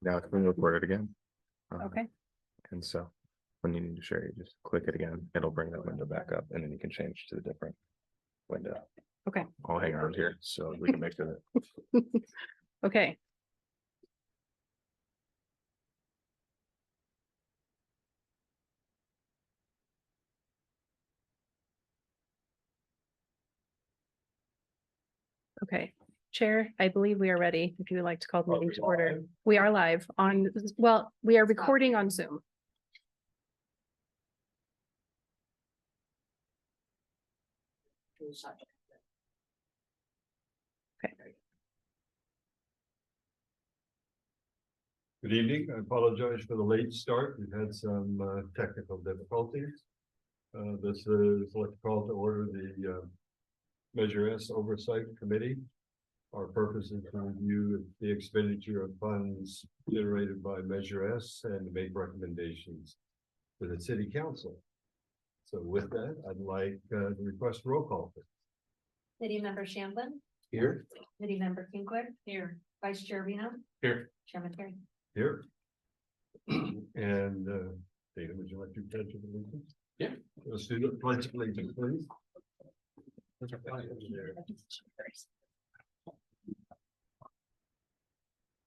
Now it's been recorded again. Okay. And so when you need to share, you just click it again. It'll bring that window back up and then you can change to the different window. Okay. I'll hang around here so we can make sure that. Okay. Okay, Chair, I believe we are ready. If you would like to call the meeting to order. We are live on, well, we are recording on Zoom. Okay. Good evening. I apologize for the late start. We've had some technical difficulties. This is what call to order the Measure S Oversight Committee. Our purpose is to review the expenditure of funds generated by Measure S and to make recommendations to the City Council. So with that, I'd like to request roll call. City Member Shamblin. Here. City Member Kinkler. Here. Vice Chair Reno. Here. Chairman Terry. Here. And Dana, would you like to pledge allegiance? Yeah. Let's do the pledge of allegiance, please.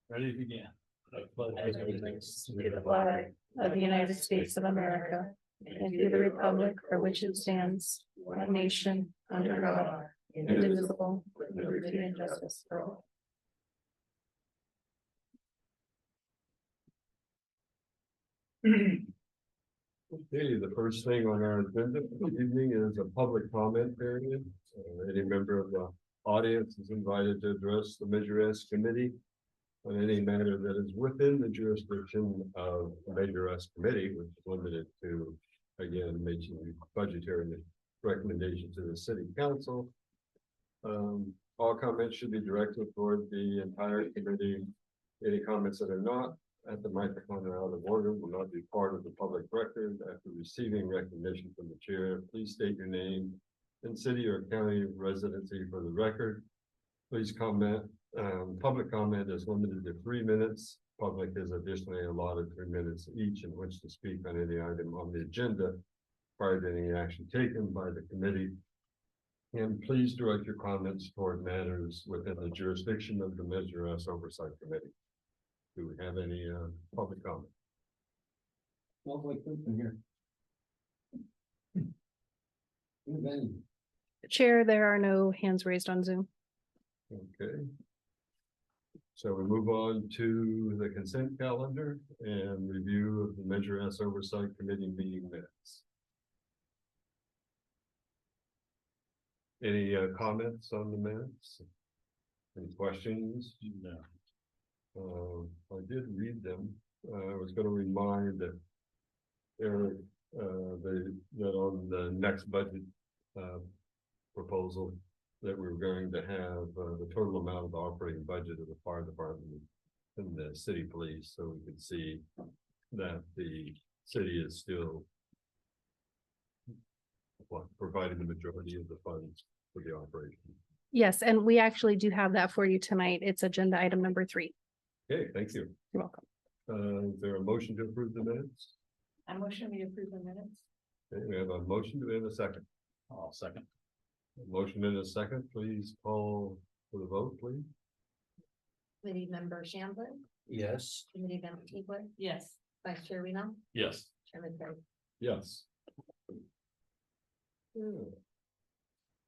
Ready to begin. To the flag of the United States of America and to the republic for which it stands, one nation, under God, indivisible, with liberty and justice for all. Okay, the first thing on our agenda for the evening is a public comment period. Any member of the audience is invited to address the Measure S committee on any matter that is within the jurisdiction of the Measure S committee, which is limited to, again, making budgetary recommendations to the city council. All comments should be directed toward the entire committee. Any comments that are not at the microphone or out of order will not be part of the public record. After receiving recognition from the chair, please state your name and city or county residency for the record. Please comment. Public comment is limited to 3 minutes. Public is additionally allotted 3 minutes each in which to speak on any item on the agenda prior to any action taken by the committee. And please direct your comments toward matters within the jurisdiction of the Measure S Oversight Committee. Do we have any public comment? Chair, there are no hands raised on Zoom. Okay. So we move on to the consent calendar and review of the Measure S Oversight Committee meeting minutes. Any comments on the minutes? Any questions? No. I did read them. I was going to remind that Eric, that on the next budget proposal that we're going to have the total amount of the operating budget of the fire department and the city police, so we can see that the city is still providing the majority of the funds for the operation. Yes, and we actually do have that for you tonight. It's agenda item number 3. Okay, thank you. You're welcome. Is there a motion to approve the minutes? I motion we approve the minutes. Okay, we have a motion. Do we have a second? I'll second. A motion in a second. Please call for the vote, please. Committee Member Shamblin. Yes. Committee Member Kinkler. Yes. Vice Chair Reno. Yes. Chairman Terry. Yes. Yeah.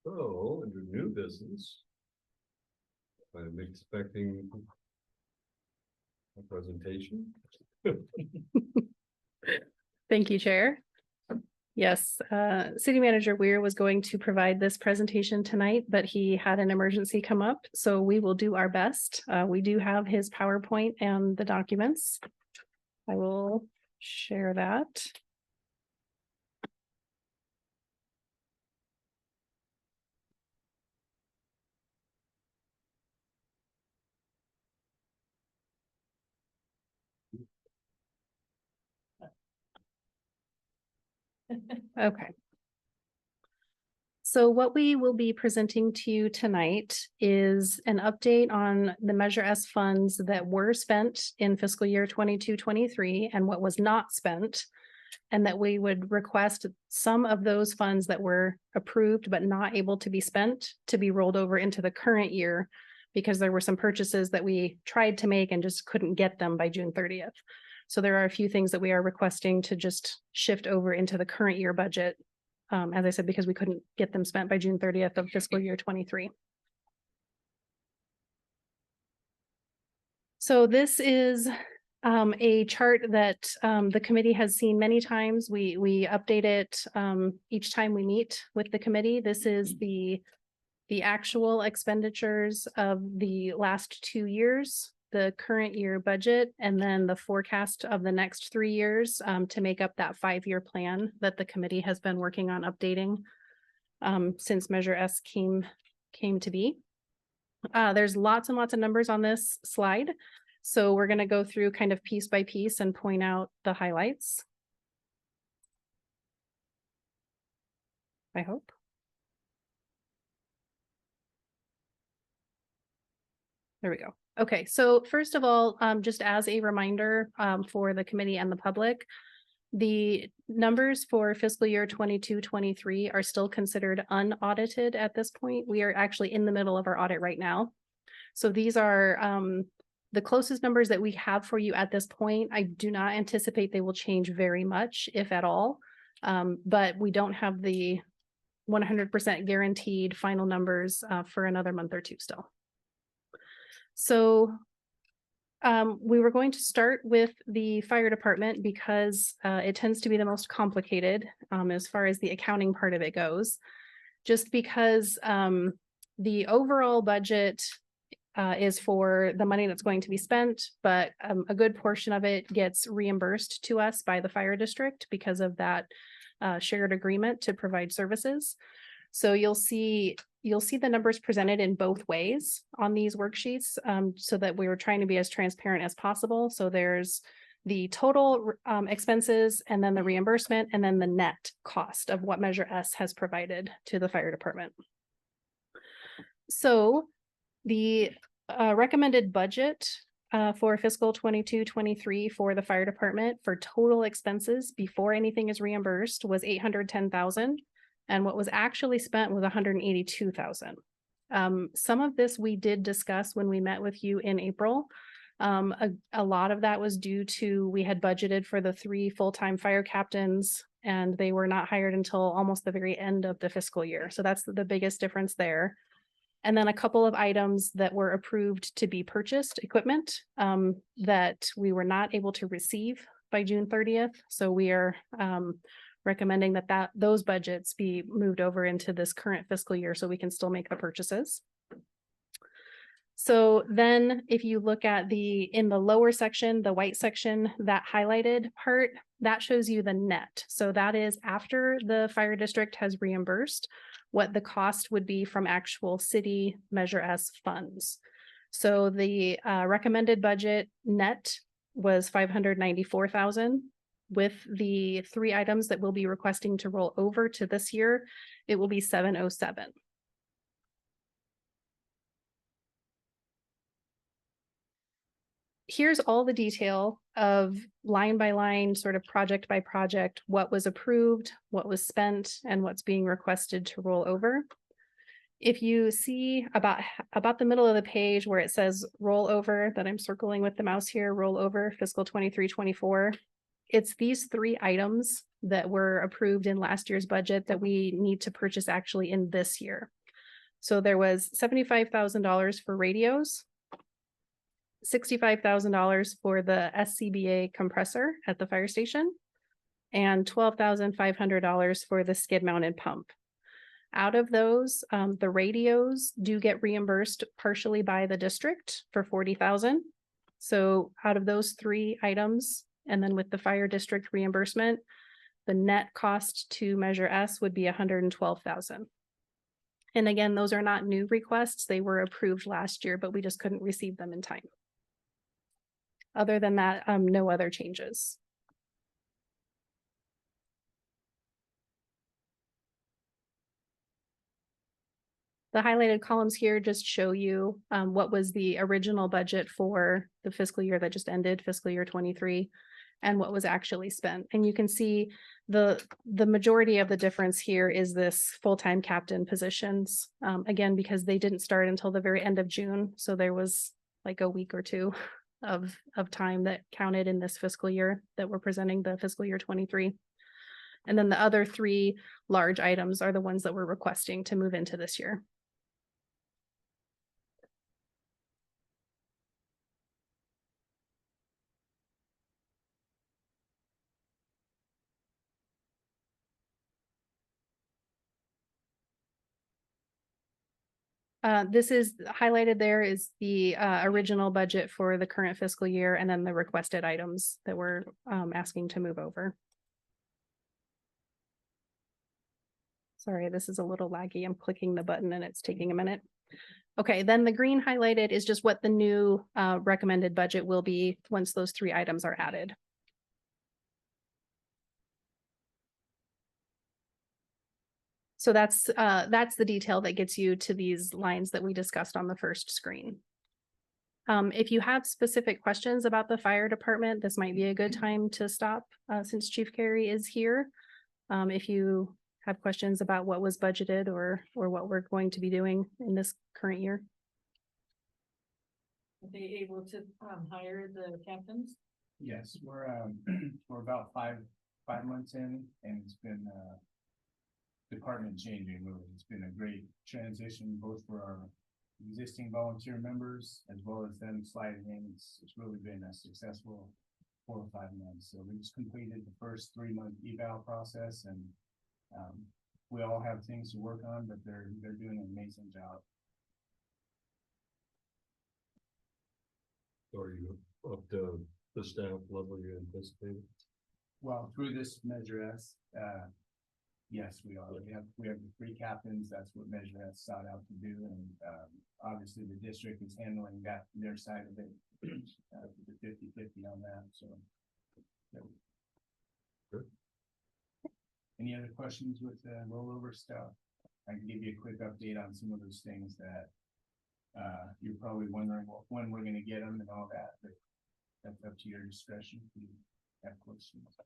So, under new business, I'm expecting a presentation. Thank you, Chair. Yes, City Manager Weir was going to provide this presentation tonight, but he had an emergency come up, so we will do our best. We do have his PowerPoint and the documents. I will share that. Okay. So what we will be presenting to you tonight is an update on the Measure S funds that were spent in fiscal year 22-23 and what was not spent. And that we would request some of those funds that were approved but not able to be spent to be rolled over into the current year because there were some purchases that we tried to make and just couldn't get them by June 30th. So there are a few things that we are requesting to just shift over into the current year budget. As I said, because we couldn't get them spent by June 30th of fiscal year 23. So this is a chart that the committee has seen many times. We update it each time we meet with the committee. This is the actual expenditures of the last 2 years, the current year budget, and then the forecast of the next 3 years to make up that 5-year plan that the committee has been working on updating since Measure S came to be. There's lots and lots of numbers on this slide. So we're going to go through kind of piece by piece and point out the highlights. I hope. There we go. Okay, so first of all, just as a reminder for the committee and the public, the numbers for fiscal year 22-23 are still considered unaudited at this point. We are actually in the middle of our audit right now. So these are the closest numbers that we have for you at this point. I do not anticipate they will change very much, if at all. But we don't have the 100% guaranteed final numbers for another month or two still. So we were going to start with the fire department because it tends to be the most complicated as far as the accounting part of it goes. Just because the overall budget is for the money that's going to be spent, but a good portion of it gets reimbursed to us by the fire district because of that shared agreement to provide services. So you'll see the numbers presented in both ways on these worksheets so that we were trying to be as transparent as possible. So there's the total expenses and then the reimbursement and then the net cost of what Measure S has provided to the fire department. So the recommended budget for fiscal 22-23 for the fire department for total expenses before anything is reimbursed was $810,000. And what was actually spent was $182,000. Some of this we did discuss when we met with you in April. A lot of that was due to we had budgeted for the 3 full-time fire captains and they were not hired until almost the very end of the fiscal year. So that's the biggest difference there. And then a couple of items that were approved to be purchased, equipment that we were not able to receive by June 30th. So we are recommending that those budgets be moved over into this current fiscal year so we can still make the purchases. So then if you look at in the lower section, the white section, that highlighted part, that shows you the net. So that is after the fire district has reimbursed what the cost would be from actual city Measure S funds. So the recommended budget net was $594,000. With the 3 items that we'll be requesting to roll over to this year, it will be $707,000. Here's all the detail of line by line, sort of project by project, what was approved, what was spent, and what's being requested to roll over. If you see about the middle of the page where it says roll over, that I'm circling with the mouse here, roll over fiscal 23-24, it's these 3 items that were approved in last year's budget that we need to purchase actually in this year. So there was $75,000 for radios, $65,000 for the SCBA compressor at the fire station, and $12,500 for the skid mounted pump. Out of those, the radios do get reimbursed partially by the district for $40,000. So out of those 3 items, and then with the fire district reimbursement, the net cost to Measure S would be $112,000. And again, those are not new requests. They were approved last year, but we just couldn't receive them in time. Other than that, no other changes. The highlighted columns here just show you what was the original budget for the fiscal year that just ended, fiscal year 23, and what was actually spent. And you can see the majority of the difference here is this full-time captain positions. Again, because they didn't start until the very end of June, so there was like a week or two of time that counted in this fiscal year that we're presenting the fiscal year 23. And then the other three large items are the ones that we're requesting to move into this year. This is highlighted there is the original budget for the current fiscal year and then the requested items that we're asking to move over. Sorry, this is a little laggy. I'm clicking the button and it's taking a minute. Okay, then the green highlighted is just what the new recommended budget will be once those three items are added. So that's the detail that gets you to these lines that we discussed on the first screen. If you have specific questions about the fire department, this might be a good time to stop since Chief Carey is here. If you have questions about what was budgeted or what we're going to be doing in this current year. Are they able to hire the captains? Yes, we're we're about five months in, and it's been department changing really. It's been a great transition both for our existing volunteer members as well as them sliding in. It's really been a successful 4 or 5 months. So we just completed the first 3-month eval process, and we all have things to work on, but they're doing an amazing job. Are you up to the staff level you anticipated? Well, through this Measure S, yes, we are. We have the 3 captains. That's what Measure S sought out to do, and obviously the district is handling that their side of it, the 50-50 on that. So, Good. Any other questions with the rollover stuff? I can give you a quick update on some of those things that you're probably wondering when we're going to get them and all that, but that's up to your discretion if you have questions.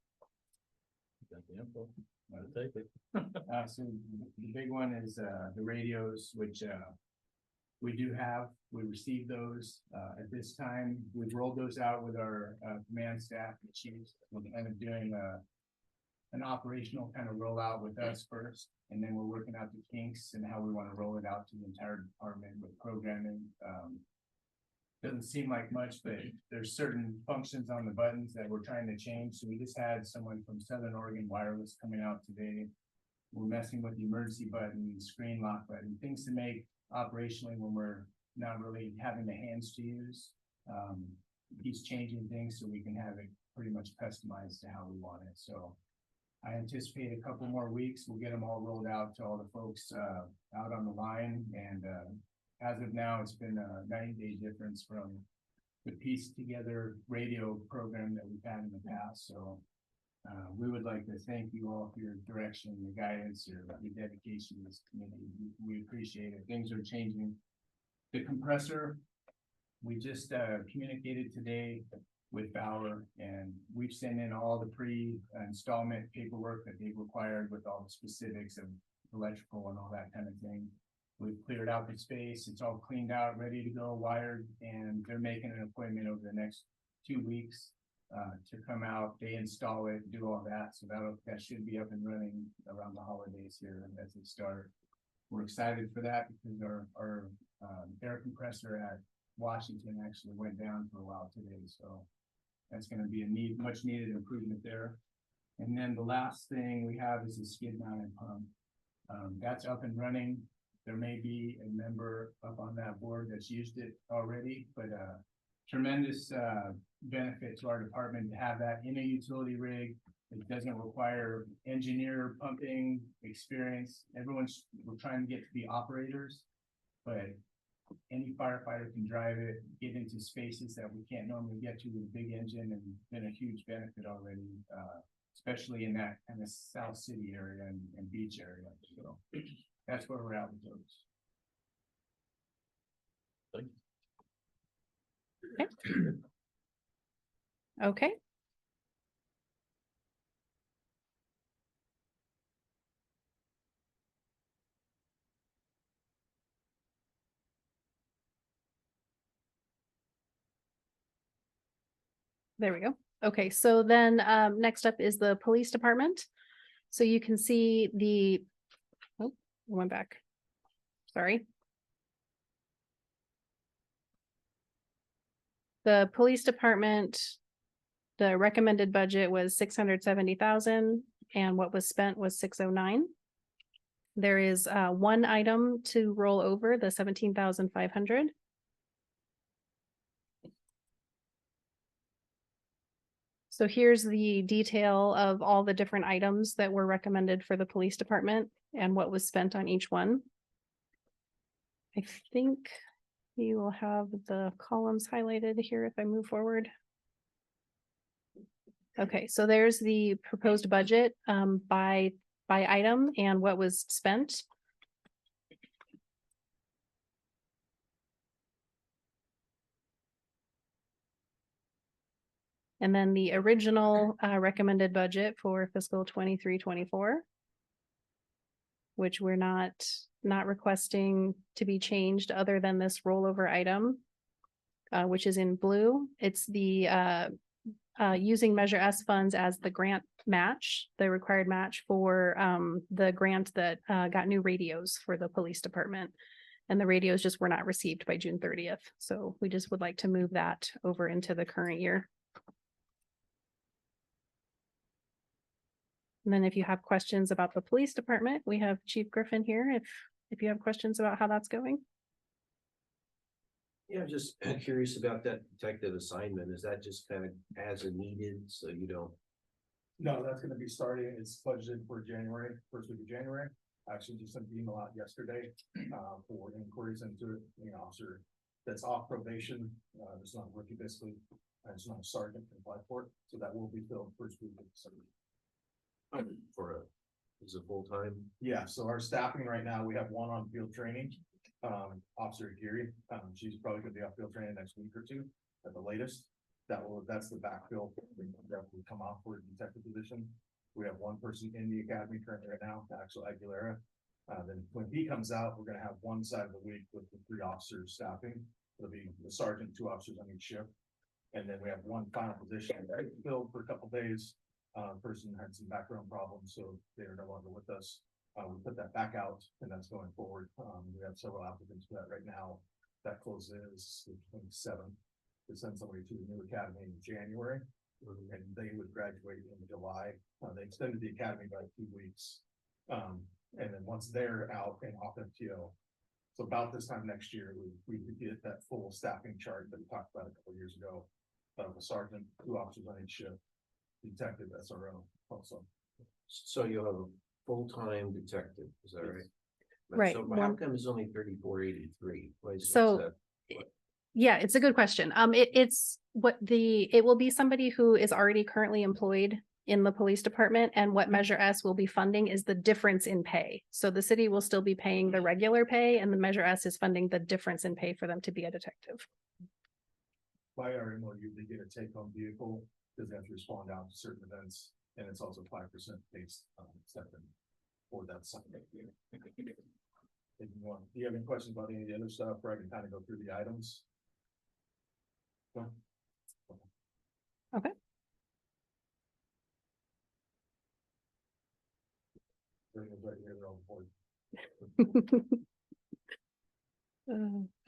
Got the info. I'll take it. So the big one is the radios, which we do have. We received those at this time. We've rolled those out with our command staff, the chiefs. We're kind of doing an operational kind of rollout with us first, and then we're working out the kinks and how we want to roll it out to the entire department with programming. Doesn't seem like much, but there's certain functions on the buttons that we're trying to change. So we just had someone from Southern Oregon Wireless coming out today. We're messing with the emergency button, screen lock button, things to make operationally when we're not really having the hands to use. He's changing things so we can have it pretty much customized to how we want it. So I anticipate a couple more weeks. We'll get them all rolled out to all the folks out on the line, and as of now, it's been a 90-day difference from the piece together radio program that we've had in the past. So we would like to thank you all for your direction, your guidance, your dedication to this community. We appreciate it. Things are changing. The compressor, we just communicated today with Bauer, and we've sent in all the pre-installment paperwork that they've required with all the specifics of electrical and all that kind of thing. We've cleared out the space. It's all cleaned out, ready to go, wired, and they're making an appointment over the next 2 weeks to come out. They install it, do all that. So that should be up and running around the holidays here as they start. We're excited for that because our air compressor at Washington actually went down for a while today. So that's going to be a much needed improvement there. And then the last thing we have is a skid mounted pump. That's up and running. There may be a member up on that board that's used it already, but tremendous benefit to our department to have that in a utility rig. It doesn't require engineer pumping experience. We're trying to get to be operators, but any firefighter can drive it, get into spaces that we can't normally get to with a big engine, and been a huge benefit already, especially in that kind of South City area and beach area. So that's where we're at with those. Okay. There we go. Okay, so then next up is the police department. So you can see the, oh, I went back. Sorry. The police department, the recommended budget was 670,000 and what was spent was 609. There is one item to roll over, the 17,500. So here's the detail of all the different items that were recommended for the police department and what was spent on each one. I think you will have the columns highlighted here if I move forward. Okay, so there's the proposed budget by item and what was spent. And then the original recommended budget for fiscal 23-24, which we're not requesting to be changed other than this rollover item, which is in blue. It's the using Measure S funds as the grant match, the required match for the grant that got new radios for the police department. And the radios just were not received by June 30th. So we just would like to move that over into the current year. And then if you have questions about the police department, we have Chief Griffin here if you have questions about how that's going. Yeah, just curious about that detective assignment. Is that just kind of as a needed, so you don't? No, that's gonna be starting, it's budgeted for January, first week of January. I actually just sent an email out yesterday, for inquiries into an officer that's off probation, it's not a rookie basically. It's not a sergeant can apply for it, so that will be filled first week of December. Is it full time? Yeah, so our staffing right now, we have one on field training, Officer Geary, she's probably gonna be off field training next week or two at the latest. That's the backfill that will come off for a detective position. We have one person in the academy currently right now, Axel Aguilera. Then when he comes out, we're gonna have one side of the week with the 3 officers staffing. It'll be the sergeant, 2 officers on each shift. And then we have one final position that we filled for a couple days. Person had some background problems, so they are no longer with us. We put that back out and that's going forward. We have several applicants for that right now. That closes the 27th. To send somebody to the new academy in January, and they would graduate in July. They extended the academy by 2 weeks. And then once they're out and off FTO, so about this time next year, we would get that full staffing chart that we talked about a couple of years ago. A sergeant, 2 officers on each shift, detective SRO also. So you'll have a full-time detective, is that right? Right. So how come it's only 3483? So yeah, it's a good question. It will be somebody who is already currently employed in the police department, and what Measure S will be funding is the difference in pay. So the city will still be paying the regular pay, and the Measure S is funding the difference in pay for them to be a detective. By our MOU, they get a take-home vehicle, because they have to respond out to certain events, and it's also 5% based stipend for that Sunday. If you want, do you have any questions about any of the other stuff, or I can kind of go through the items? No? Okay. Right here, they're all board.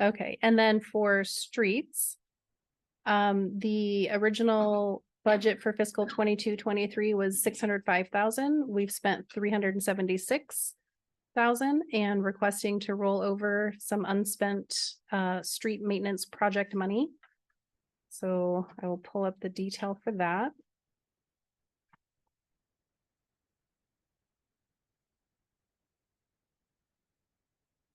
Okay, and then for streets, the original budget for fiscal 22-23 was 605,000. We've spent 376,000 and requesting to roll over some unspent street maintenance project money. So I will pull up the detail for that.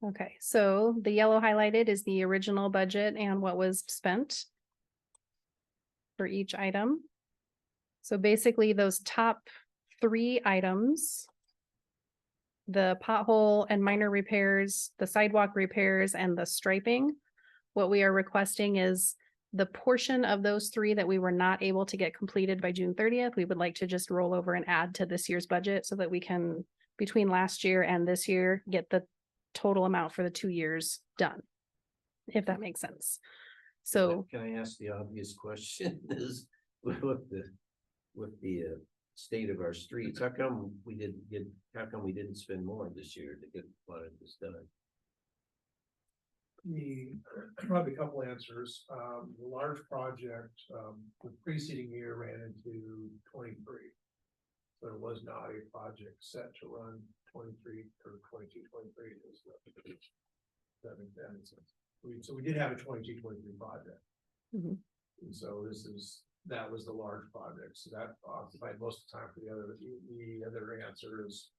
Okay, so the yellow highlighted is the original budget and what was spent for each item. So basically those top 3 items, the pothole and minor repairs, the sidewalk repairs, and the striping What we are requesting is the portion of those three that we were not able to get completed by June 30th, we would like to just roll over and add to this year's budget so that we can, between last year and this year, get the total amount for the 2 years done. If that makes sense. So Can I ask the obvious question is with the state of our streets, how come we didn't spend more this year to get a lot of this done? Probably a couple answers. The large project, the preceding year ran into 23. So there was not a project set to run 23 or 22, 23 is that makes sense. So we did have a 22, 23 project. Mhm. And so that was the large project. So that occupied most of the time for the other answer is,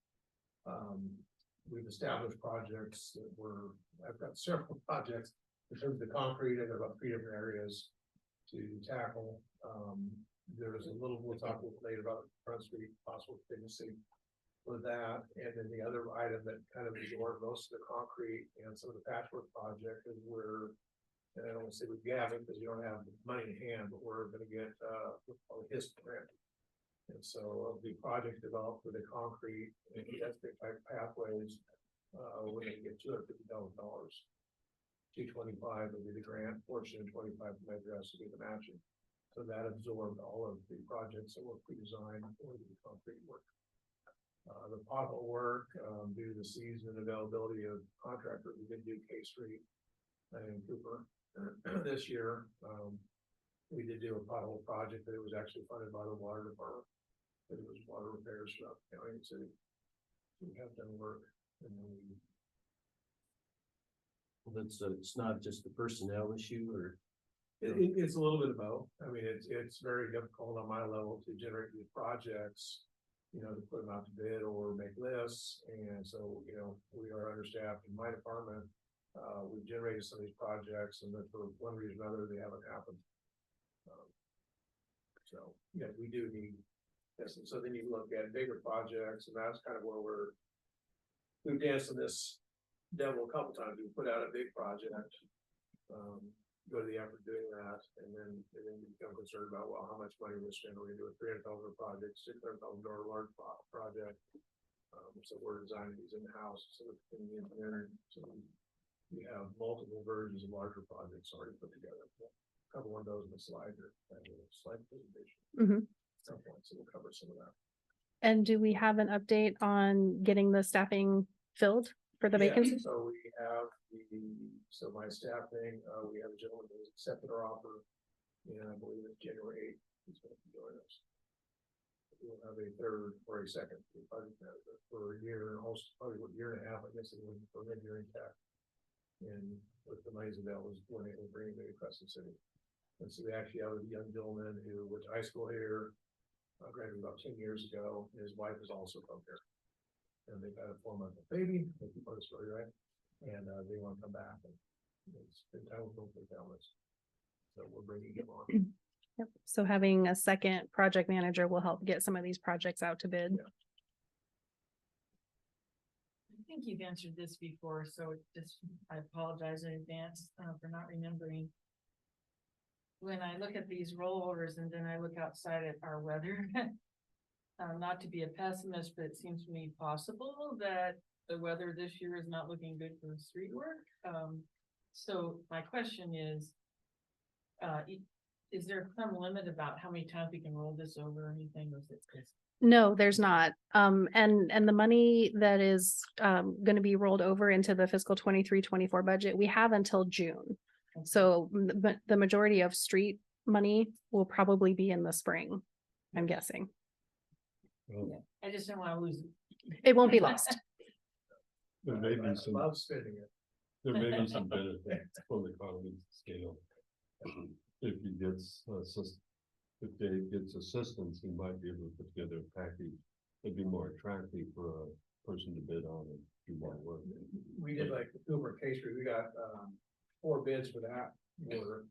we've established projects that I've got several projects in terms of the concrete. I've got about 3 different areas to tackle. There's a little, we'll talk a little later about Front Street, possible finishing with that. And then the other item that kind of absorbed most of the concrete and some of the patchwork project is where, and I don't want to say we have it because you don't have the money in hand, but we're gonna get what's called a HISP grant. And so the project developed with the concrete and pedestrian type pathways, we're gonna get $250,000. 225 would be the grant portion, 25 from address to be the matching. So that absorbed all of the projects that were pre-designed for the concrete work. The pothole work, due to the season and availability of contractors, we did do K Street and Cooper. This year, we did do a pothole project that it was actually funded by the water department. It was water repairs throughout the county and city. We have done work and then It's not just a personnel issue or? it's a little bit of both. I mean, it's very difficult on my level to generate these projects, to put them out to bid or make lists. And so, we are understaffed in my department. We've generated some of these projects and then for one reason or another, they haven't happened. So, yeah, we do need this. And so then you look at bigger projects and that's kind of where we've danced in this devil a couple times. We put out a big project, go to the effort doing that, and then you become concerned about, well, how much money we're spending. We're gonna do a $300,000 project, $600,000 large project. So we're designing these in the house, so in the engineering, so we have multiple versions of larger projects already put together. We'll cover one of those in the slide here, slide presentation. Mhm. At some point, so we'll cover some of that. And do we have an update on getting the staffing filled for the Yeah, vacancy? So we have so my staffing, we have a gentleman who's accepted our offer. And I believe it's January 8th, he's going to join us. We'll have a third or a second project manager for a year, almost probably a year and a half, I guess, it was for engineering tech. And with the money's available, we're able to bring it across the city. And so we actually have a young gentleman who went to high school here, graduated about 10 years ago, and his wife is also from here. And they've had a 4-month baby, that's part of the story, right? And they want to come back and spend time with both their families. So we're bringing him on. Yep. So having a second project manager will help get some of these projects out to bid. Yeah. I think you've answered this before, so I apologize in advance for not remembering. When I look at these rollovers and then I look outside at our weather, not to be a pessimist, but it seems to me possible that the weather this year is not looking good for street work. So my question is there some limit about how many times we can roll this over or anything? Or is it just... No, there's not. And the money that is going to be rolled over into the fiscal 23-24 budget, we have until June. So the majority of street money will probably be in the spring, I'm guessing. Well, I just don't want to lose it. It won't be lost. There may I be some, love spending it. there may be some benefit from the economy scale. If he gets if Dave gets assistance, he might be able to put together a package. It'd be more attractive for a person to bid on and do more work. We did like the Cooper K Street, we got 4 bids for that work.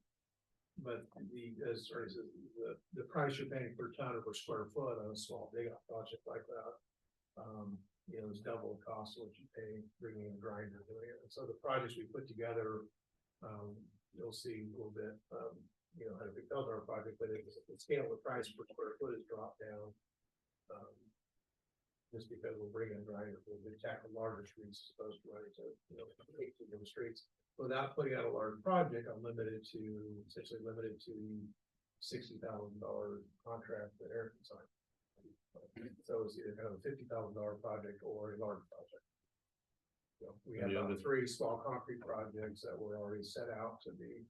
But the price you're paying per ton or per square foot on a small big project like that, it's double the cost of what you pay bringing in a grinder doing it. And so the projects we put together, you'll see a little bit, you know, $100,000 project, but it's the scale of the price per square foot has dropped down. Just because we're bringing grinder, we'll tackle larger streets as opposed to running to, you know, 18 different streets. Without putting out a large project, I'm essentially limited to $60,000 contract that Eric can sign. So it's either kind of a $50,000 project or a large project. So we have Yeah, about 3 small concrete projects that were already set out to be.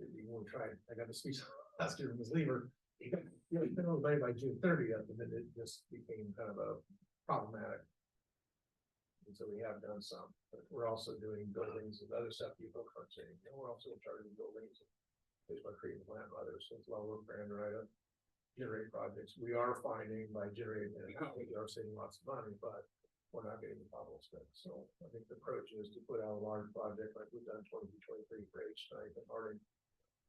We'll try, I got to speak last year from Ms. Lever. You know, it's been away by June 30th, and then it just became kind of a problematic. And so we have done some, but we're also doing buildings and other stuff you folks aren't seeing. And we're also charging buildings based on treatment plant and others. So it's a lot of work for Android generate projects. We are finding by generating it out, we are saving lots of money, but we're not getting the potholes fixed. So I think the approach is to put out a large project like we've done 2023 for H tonight and Harding.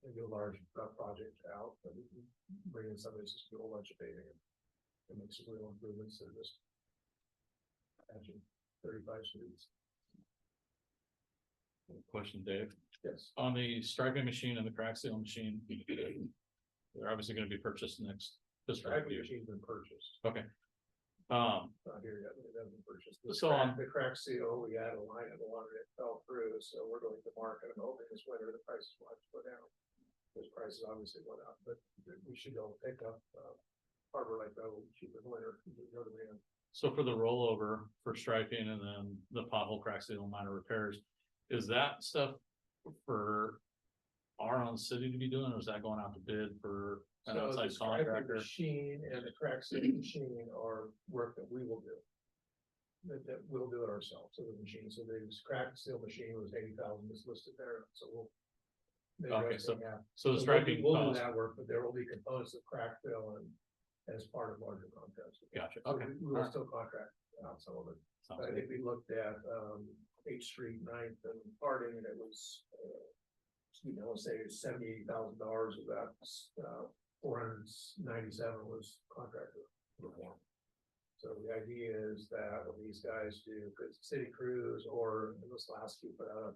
And do a large project out, but we can bring in somebody to do a whole bunch of paving and make some real improvements to this. Patching 35 streets. Question, Dave. Yes. On the striping machine and the crack seal machine, they're obviously gonna be purchased next fiscal Striping year. machine's been purchased. Okay. Not here yet, but it hasn't been purchased. So on- The crack seal, we had a line of the water that fell through, so we're going to market and hoping this winter the prices will have to go down. Those prices obviously went up, but we should go pick up, Harbor Lake Road cheaper than winter, no demand. So for the rollover for striping and then the pothole crack seal and minor repairs, is that stuff for our own city to be doing, or is that going out to bid for an So the outside striping contractor? machine and the crack seal machine are work that we will do. That we'll do it ourselves, so the machine, so the crack seal machine was 80,000, is listed there, so we'll. Okay, so yeah. So the striping We'll do cost, that work, but there will be components of crack fill and as part of larger contracts. gotcha, So okay. We will Alright. still contract out some of it. Sounds I good. think we looked at, 8th Street, 9th and Harding, and it was, I want to say $78,000 of that, 497 was contractor performed. So the idea is that when these guys do, because city crews or in this last year put out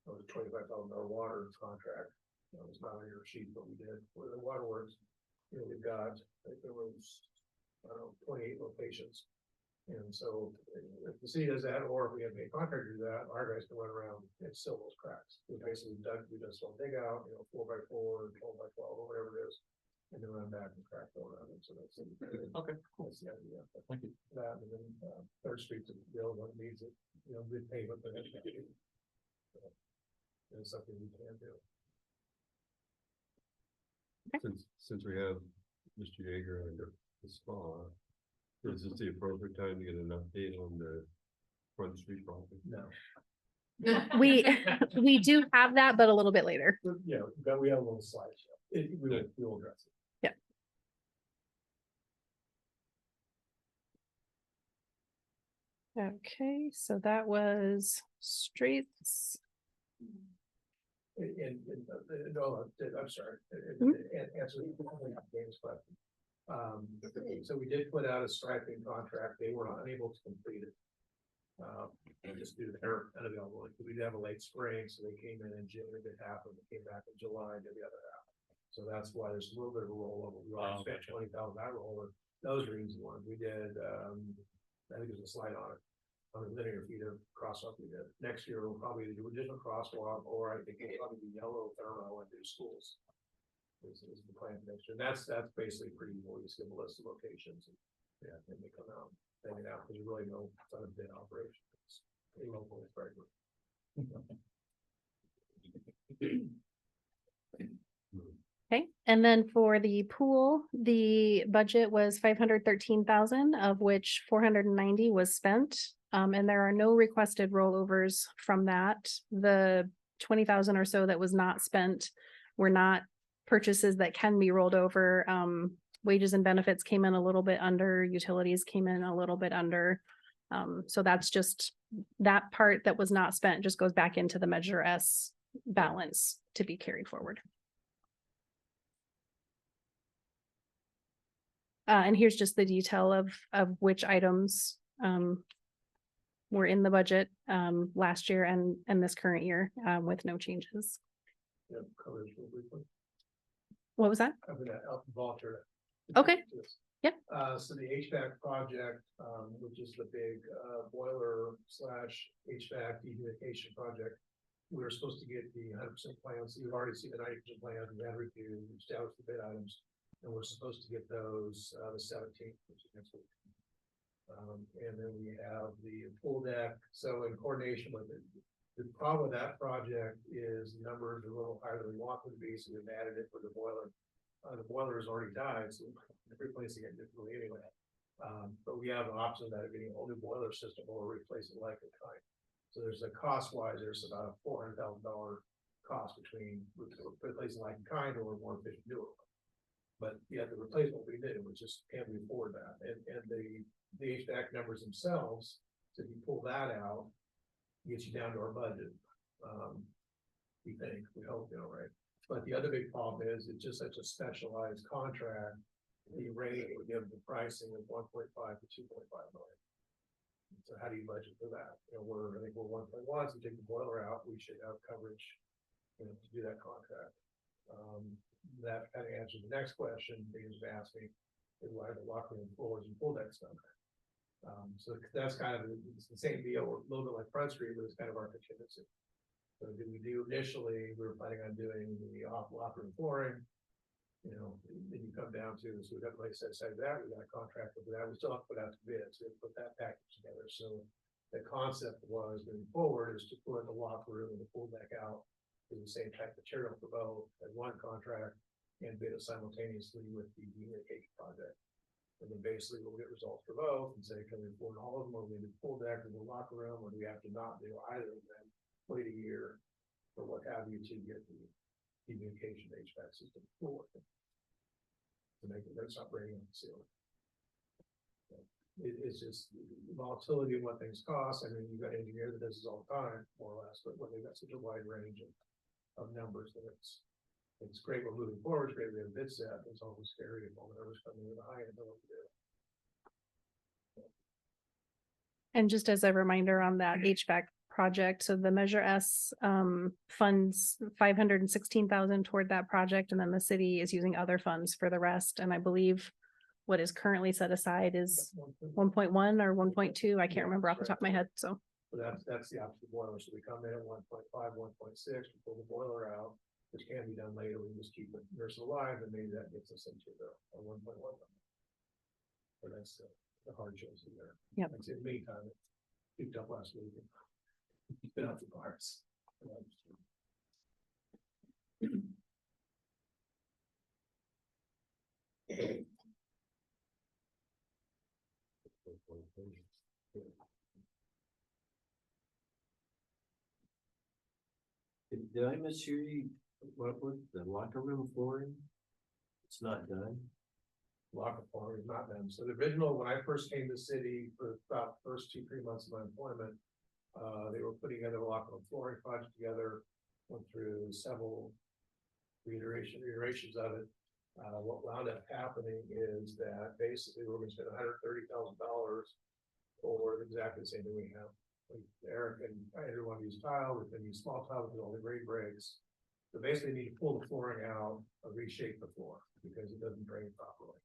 a $25,000 water contract. It was not on your sheet, but we did for the waterworks. You know, we've got, I think there was, 28 locations. And so if the city does that, or if we have a contractor do that, our guys can run around and fill those cracks. We basically we just don't dig out, 4x4, 12x12, or whatever it is. And then run back and crack fill around it. So that's. Okay, cool. That's the idea. Thank you. That, and then, Third Street's a bill that needs it, good pavement, but it's something we can do. Since we have Mr. Yeager on the spot, is this the appropriate time to get an update on the Front Street project? No. We do have that, but a little bit later. Yeah, but we have a little slideshow. We will address it. Okay, so that was streets. No, I'm sorry. Answer Dave's question. So we did put out a striping contract. They were unable to complete it. Just due to their unavailability. We did have a late spring, so they came in June, they did half of it, came back in July and did the other half. So that's why there's a little bit of a rollover. We already spent 20,000 that rollover. Those are easy ones. We did, I think there's a slide on it. On the linear feet of crosswalk we did. Next year, we'll probably do additional crosswalk, or I think it'll probably be yellow thermo and do schools. This is the plan for next year. That's basically pretty, we'll just give a list of locations. And, yeah, and they come out, hang it out, because you really know it's not a bid operation. It's a local framework. Okay, and then for the pool, the budget was 513,000, of which 490 was spent. And there are no requested rollovers from that. The 20,000 or so that was not spent were not purchases that can be rolled over. Wages and benefits came in a little bit under, utilities came in a little bit under. So that's just, that part that was not spent just goes back into the Measure S balance to be carried forward. And here's just the detail of which items were in the budget last year and this current year with no changes. Yeah, coverage real briefly. What was that? Cover that up volunteer. Okay. Yep. So the HVAC project, which is the big boiler slash HVAC dehumidification project. We were supposed to get the 100% plans. You've already seen the nitrogen plan, we had reviewed, we established the bid items. And we're supposed to get those the 17th, which is next week. And then we have the pool deck. So in coordination with it, the problem with that project is the numbers are a little higher than we want them to be, so we've added it for the boiler. The boiler has already died, so we're replacing it differently anyway. But we have an option that of getting a whole new boiler system or replace it like in kind. So there's a cost wise, there's about a $400,000 cost between replacing like in kind or more efficient doing. But yeah, the replacement we did, we just can't move forward that. And the HVAC numbers themselves, so if you pull that out, gets you down to our budget. We think, we hope, you know, right? But the other big problem is it's just such a specialized contract. The rate would give the pricing of 1.5 to 2.5 million. So how do you budget for that? You know, I think we're 1.1, so take the boiler out, we should have coverage, you know, to do that contract. That kind of answers the next question they just asked me, is why the locker room floors and pool deck stuff. So that's kind of, it's the same deal, a little bit like Front Street, but it's kind of our contingency. So did we do initially, we were planning on doing the off locker room flooring. You know, then you come down to, so we got like set aside that, we got a contract with that, we still have to put out the bids, so we put that package together. So the concept was moving forward is to put the locker room and the pool deck out to the same type of material for both as one contract and bid it simultaneously with the dehumidification project. And then basically we'll get results for both and say, can we afford all of them, or we do pool deck or the locker room, or do we have to not do either of them, wait a year or what have you to get the dehumidification HVAC system forward to make it, that's operating on the ceiling. It's just volatility of what things cost. I mean, you've got an engineer that does this all the time, more or less, but when they've got such a wide range of numbers, that it's great we're moving forward, it's great we have a bid set, it's always scary if all the numbers coming in the high end of what to do. And just as a reminder on that HVAC project, so the Measure S funds 516,000 toward that project, and then the city is using other funds for the rest. And I believe what is currently set aside is 1.1 or 1.2. I can't remember off the top of my head. So that's the opposite boiler. So we come in at 1.5, 1.6, we pull the boiler out, which can be done later. We just keep the nurse alive, and maybe that gets us into the 1.1. But that's the hard choice in there. Yep. Like I said, in the meantime, it picked up last week. Been out the bars. Did I mishear you? What was the locker room flooring? It's not done. Locker flooring is not done. So the original, when I first came to the city for about the first 2-3 months of my employment, they were putting together a locker room flooring project together, went through several iterations of it. What wound up happening is that basically we're going to spend $130,000 for exactly the same thing we have. Like Eric and everyone use tile, we're going to use small tile with all the grade breaks. So basically you need to pull the flooring out or reshape the floor because it doesn't drain properly.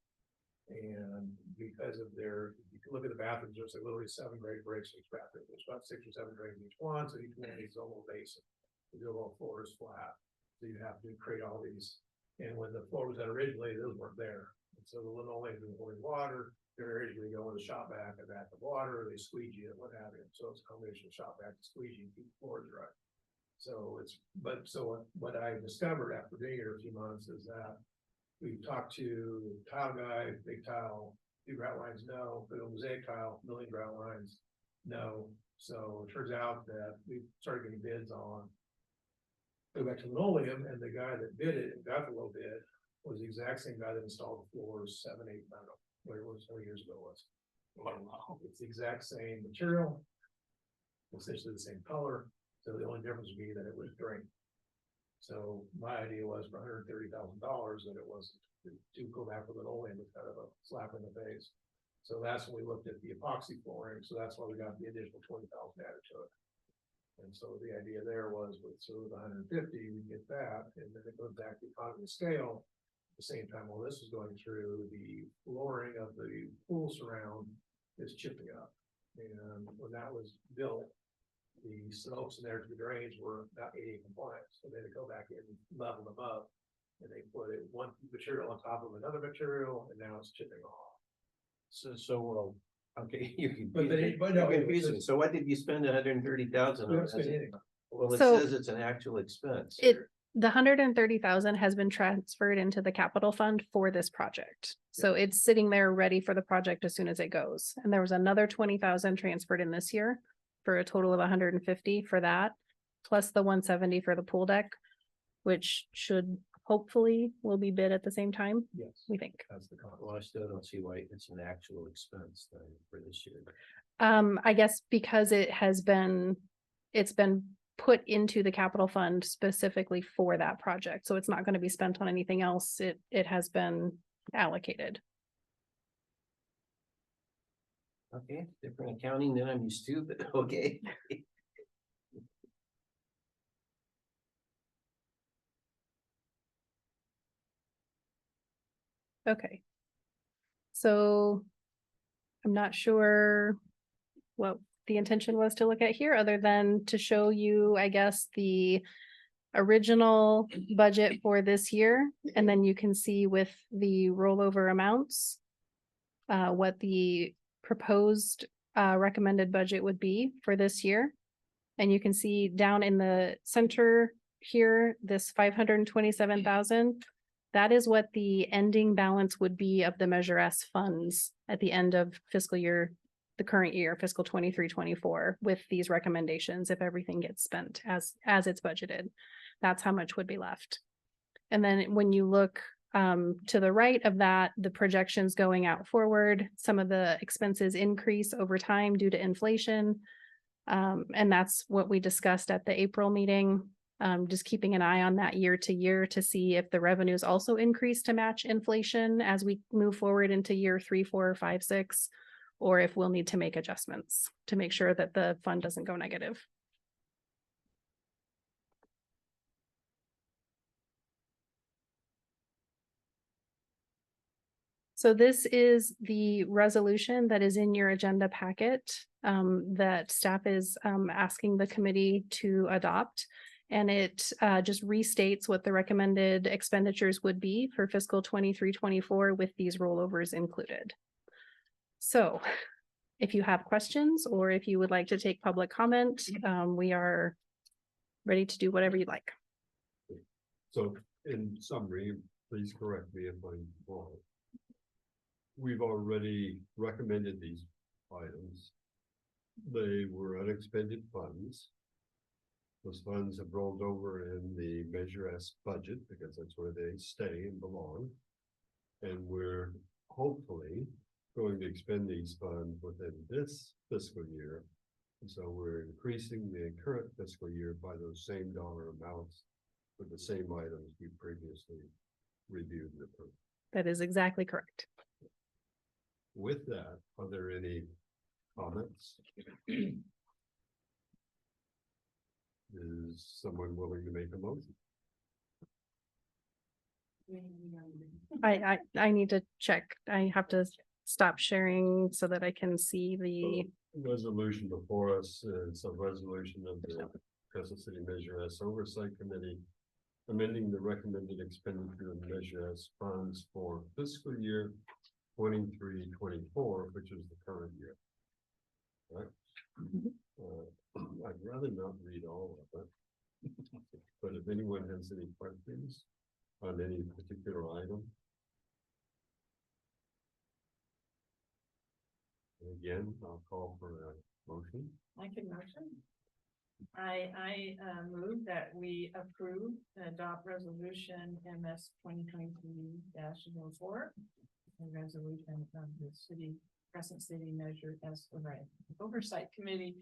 And because of if you can look at the bathrooms, there's like literally 7 grade breaks in each bathroom. There's about 6 or 7 drains in each one, so each one needs a little basin. The overall floor is flat, so you have to create all these. And when the floor was done originally, those weren't there. And so the linoleum is holding water. There usually go in the shop vac and back of water, they squeegee it, what have you. So it's a combination of shop vac and squeegee to keep the floor dry. So what I discovered after being here a few months is that we talked to tile guy, big tile, do grout lines, no, but mosaic tile, milling grout lines, no. So it turns out that we started getting bids on. Go back to linoleum, and the guy that bid it and got the low bid was the exact same guy that installed the floors 7, 8, I don't know, what it was 20 years ago was. Wow. It's the exact same material, essentially the same color. So the only difference would be that it was drain. So my idea was for $130,000 that it wasn't to go back with linoleum was kind of a slap in the face. So that's when we looked at the epoxy flooring, so that's why we got the additional 20,000 added to it. And so the idea there was with sort of the 150, we get that, and then it goes back to economy of scale. At the same time, while this is going through, the flooring of the pool surround is chipping up. And when that was built, the slopes in there to the drains were not ADA compliant, so they had to go back in and level them up. And they put it one material on top of another material, and now it's chipping off. So, okay, you can. But they- but no, Confusing. So what did you spend 130,000 We on? don't spend anything. Well, it So- says it's an actual expense. The 130,000 has been transferred into the capital fund for this project. So it's sitting there ready for the project as soon as it goes. And there was another 20,000 transferred in this year for a total of 150 for that, plus the 170 for the pool deck, which should hopefully will be bid at the same time, Yes, we think. that's the concept. Well, I still don't see why it's an actual expense then for this year. I guess because it's been put into the capital fund specifically for that project. So it's not going to be spent on anything else. It has been allocated. Okay, different accounting than I'm used to, but okay. Okay. So I'm not sure what the intention was to look at here, other than to show you, I guess, the original budget for this year, and then you can see with the rollover amounts what the proposed recommended budget would be for this year. And you can see down in the center here, this 527,000. That is what the ending balance would be of the Measure S funds at the end of fiscal year, the current year, fiscal 23-24, with these recommendations, if everything gets spent as it's budgeted. That's how much would be left. And then when you look to the right of that, the projections going out forward, some of the expenses increase over time due to inflation. And that's what we discussed at the April meeting. Just keeping an eye on that year to year to see if the revenues also increase to match inflation as we move forward into year 3, 4, 5, 6, or if we'll need to make adjustments to make sure that the fund doesn't go negative. So this is the resolution that is in your agenda packet that staff is asking the committee to adopt. And it just restates what the recommended expenditures would be for fiscal 23-24 with these rollovers included. So if you have questions or if you would like to take public comment, we are ready to do whatever you'd like. So in summary, please correct me if I'm wrong. We've already recommended these items. They were unexpended funds. Those funds have rolled over in the Measure S budget because that's where they stay and belong. And we're hopefully going to expend these funds within this fiscal year. And so we're increasing the current fiscal year by those same dollar amounts for the same items we previously reviewed and approved. That is exactly correct. With that, are there any comments? Is someone willing to make a motion? I need to check. I have to stop sharing so that I can see the, Resolution before us is a resolution of the Crescent City Measure S Oversight Committee, amending the recommended expenditure of Measure S funds for fiscal year 23-24, which is the current year. Right? I'd rather not read all of it, but if anyone has any questions on any particular item. Again, I'll call for a motion. I can motion. I move that we approve and adopt resolution MS 2023-04. A resolution of the Crescent City Measure S Oversight Committee,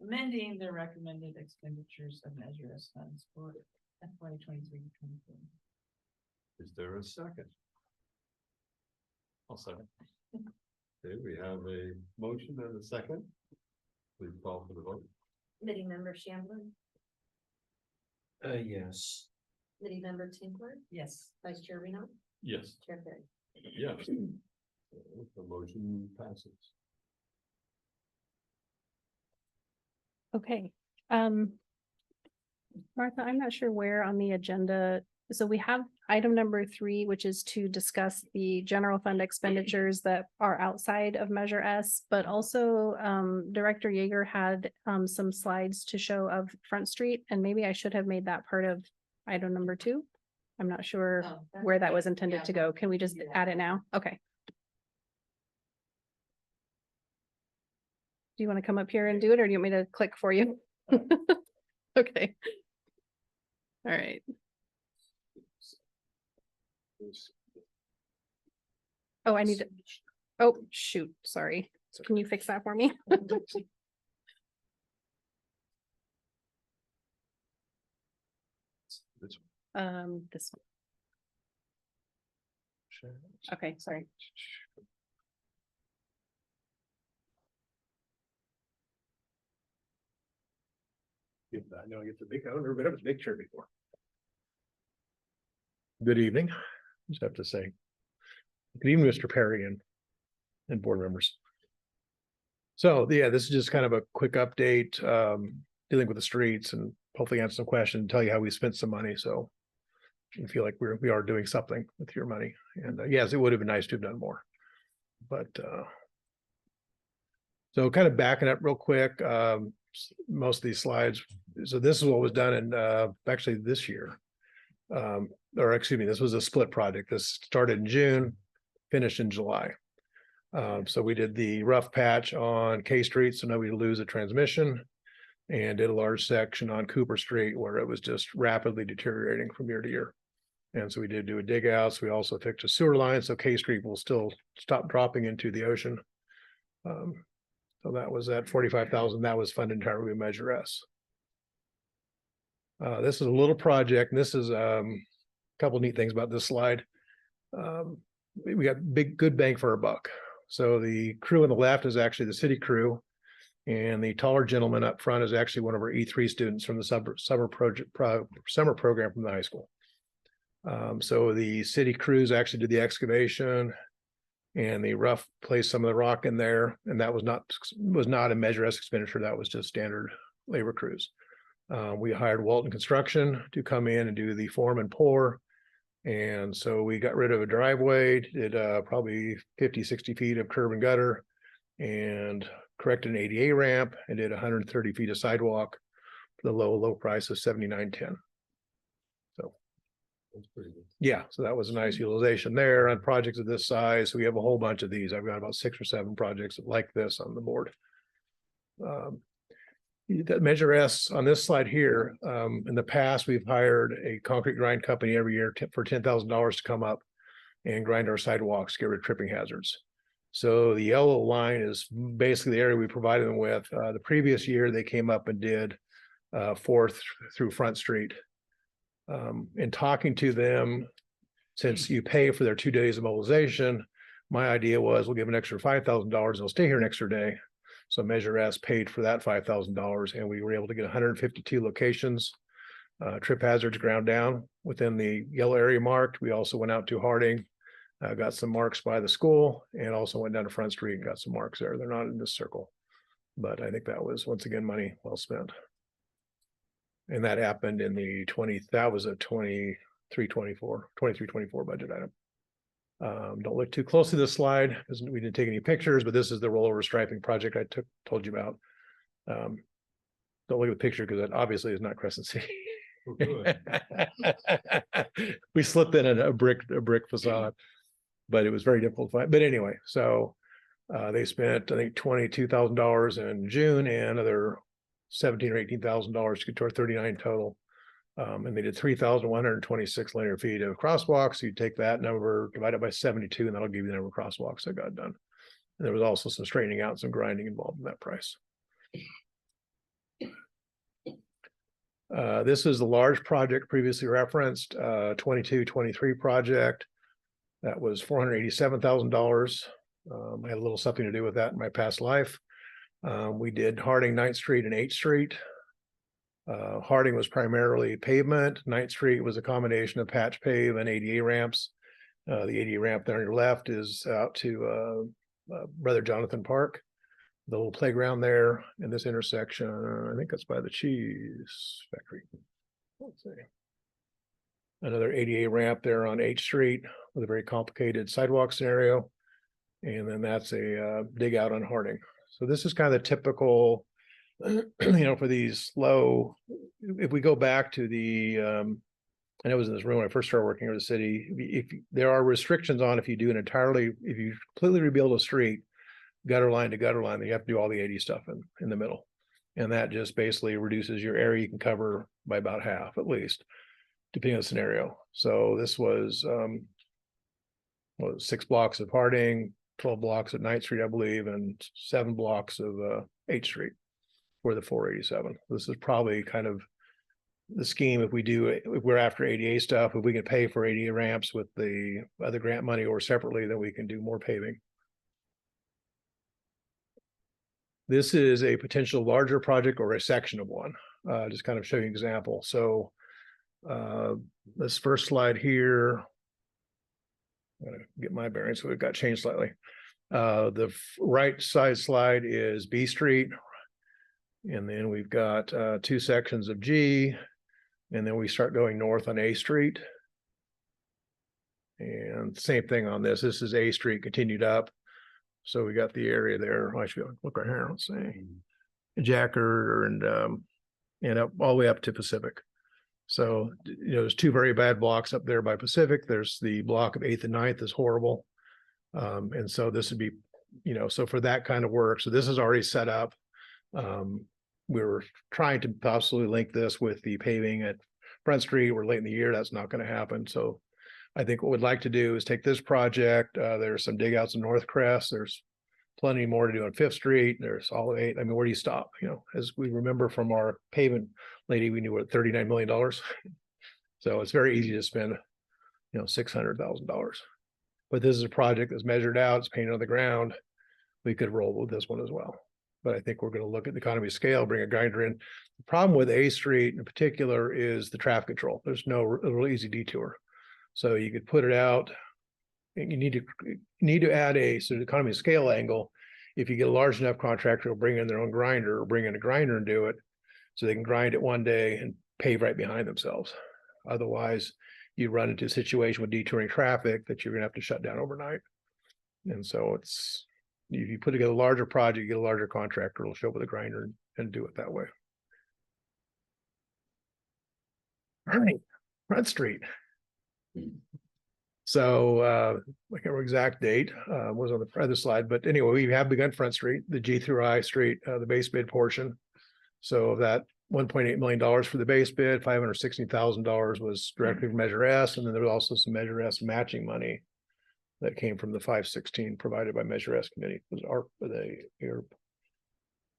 amending the recommended expenditures of Measure S funds for FY 23-24. Is there a second? I'll second. Okay, we have a motion and a second. Please call for the vote. Committee member Shamblin, Yes. committee member Tinkler, Yes. Vice Chair Reno, Yes. Chair Perry. Yes. The motion passes. Okay, Martha, I'm not sure where on the agenda, so we have item number 3, which is to discuss the general fund expenditures that are outside of Measure S, but also Director Yeager had some slides to show of Front Street, and maybe I should have made that part of item number 2. I'm not sure Oh, that's where that okay. was intended Yeah, to go. Can we just do that. add it now? Okay. Do you want to come up here and do it, or do you want me to click for you? Okay. All right. Oh, I need to, oh, shoot, sorry. Can you fix that for me? This one. Okay, sorry. I know I get the big, I've never been up a big chair before. Good evening, just have to say. Good evening, Mr. Perry and board members. So, yeah, this is just kind of a quick update, dealing with the streets and hopefully answer some questions, tell you how we spent some money, so you feel like we are doing something with your money. And yes, it would have been nice to have done more. But so kind of backing up real quick, most of these slides. So this is what was done in actually this year. Or excuse me, this was a split project. This started in June, finished in July. So we did the rough patch on K Street, so nobody lose a transmission, and did a large section on Cooper Street where it was just rapidly deteriorating from year to year. And so we did do a dig out. So we also fixed a sewer line, so K Street will still stop dropping into the ocean. So that was at 45,000. That was funded entirely with Measure S. This is a little project, and this is a couple neat things about this slide. We got good bang for our buck. So the crew on the left is actually the city crew, and the taller gentleman up front is actually one of our E3 students from the summer program from the high school. So the city crews actually did the excavation, and they rough placed some of the rock in there, and that was not a Measure S expenditure. That was just standard labor crews. We hired Walton Construction to come in and do the form and pour. And so we got rid of a driveway, did probably 50, 60 feet of curb and gutter, and corrected an ADA ramp, and did 130 feet of sidewalk for the low price of $79.10. So That's pretty good. yeah, so that was a nice utilization there on projects of this size. So we have a whole bunch of these. I've got about 6 or 7 projects like this on the board. That Measure S on this slide here, in the past, we've hired a concrete grind company every year for $10,000 to come up and grind our sidewalks, get rid of tripping hazards. So the yellow line is basically the area we provided them with. The previous year, they came up and did 4th through Front Street. In talking to them, since you pay for their 2 days of mobilization, my idea was we'll give an extra $5,000. They'll stay here an extra day. So Measure S paid for that $5,000, and we were able to get 152 locations, trip hazards ground down within the yellow area marked. We also went out to Harding, got some marks by the school, and also went down to Front Street and got some marks there. They're not in this circle, but I think that was once again money well spent. And that happened in that was a 23-24 budget item. Don't look too close to this slide because we didn't take any pictures, but this is the rollover striping project I told you about. Don't look at the picture because that obviously is not Crescent City. Oh, good. We slipped in a brick facade, but it was very difficult to find. But anyway, so they spent, I think, $22,000 in June and another $17,000 or $18,000 to get to our 39 total. And they did 3,126 linear feet of crosswalks. So you take that number, divide it by 72, and that'll give you the number of crosswalks that got done. And there was also some straightening out, some grinding involved in that price. This is the large project previously referenced, 22-23 project. That was $487,000. I had a little something to do with that in my past life. We did Harding, 9th Street and 8th Street. Harding was primarily pavement. 9th Street was a combination of patch pave and ADA ramps. The ADA ramp there on your left is out to Brother Jonathan Park. The little playground there in this intersection, I think that's by the cheese factory. Let's see. Another ADA ramp there on 8th Street with a very complicated sidewalk scenario. And then that's a dig out on Harding. So this is kind of the typical, for these low, if we go back to the, and I was in this room when I first started working in the city, if there are restrictions on if you do if you completely rebuild a street, gutter line to gutter line, then you have to do all the 80 stuff in the middle. And that just basically reduces your area you can cover by about half at least, depending on the scenario. So this was 6 blocks of Harding, 12 blocks at 9th Street, I believe, and 7 blocks of 8th Street for the 487. This is probably kind of the scheme if we're after ADA stuff, if we can pay for ADA ramps with the other grant money or separately, then we can do more paving. This is a potential larger project or a section of one, just kind of show you an example. So this first slide here, I'm gonna get my bearings, so it got changed slightly. The right side slide is B Street. And then we've got 2 sections of G, and then we start going north on A Street. And same thing on this. This is A Street continued up. So we got the area there. I should look right here. Let's see, Jacker and up all the way up to Pacific. So there's 2 very bad blocks up there by Pacific. There's the block of 8th and 9th is horrible, and so this would be, so for that kind of work. So this is already set up. We were trying to possibly link this with the paving at Front Street. We're late in the year. That's not going to happen. So I think what we'd like to do is take this project. There's some dig outs in North Crest. There's plenty more to do on 5th Street. There's all 8. I mean, where do you stop? As we remember from our pavement lady, we knew what $39 million. So it's very easy to spend, $600,000. But this is a project that's measured out. It's painted on the ground. We could roll with this one as well. But I think we're going to look at the economy of scale, bring a grinder in. The problem with A Street in particular is the traffic control. There's no real easy detour. So you could put it out. And you need to add a sort of economy of scale angle. If you get a large enough contractor, will bring in their own grinder or bring in a grinder and do it, so they can grind it one day and pave right behind themselves. Otherwise, you run into a situation with detouring traffic that you're going to have to shut down overnight. And so if you put together a larger project, you get a larger contractor, will show up with a grinder and do it that way. All right, Front Street. So I can't remember exact date, was on the other slide, but anyway, we have begun Front Street, the G through I Street, the base bid portion. So of that $1.8 million for the base bid, $560,000 was directly from Measure S, and then there was also some Measure S matching money that came from the 516 provided by Measure S committee. It was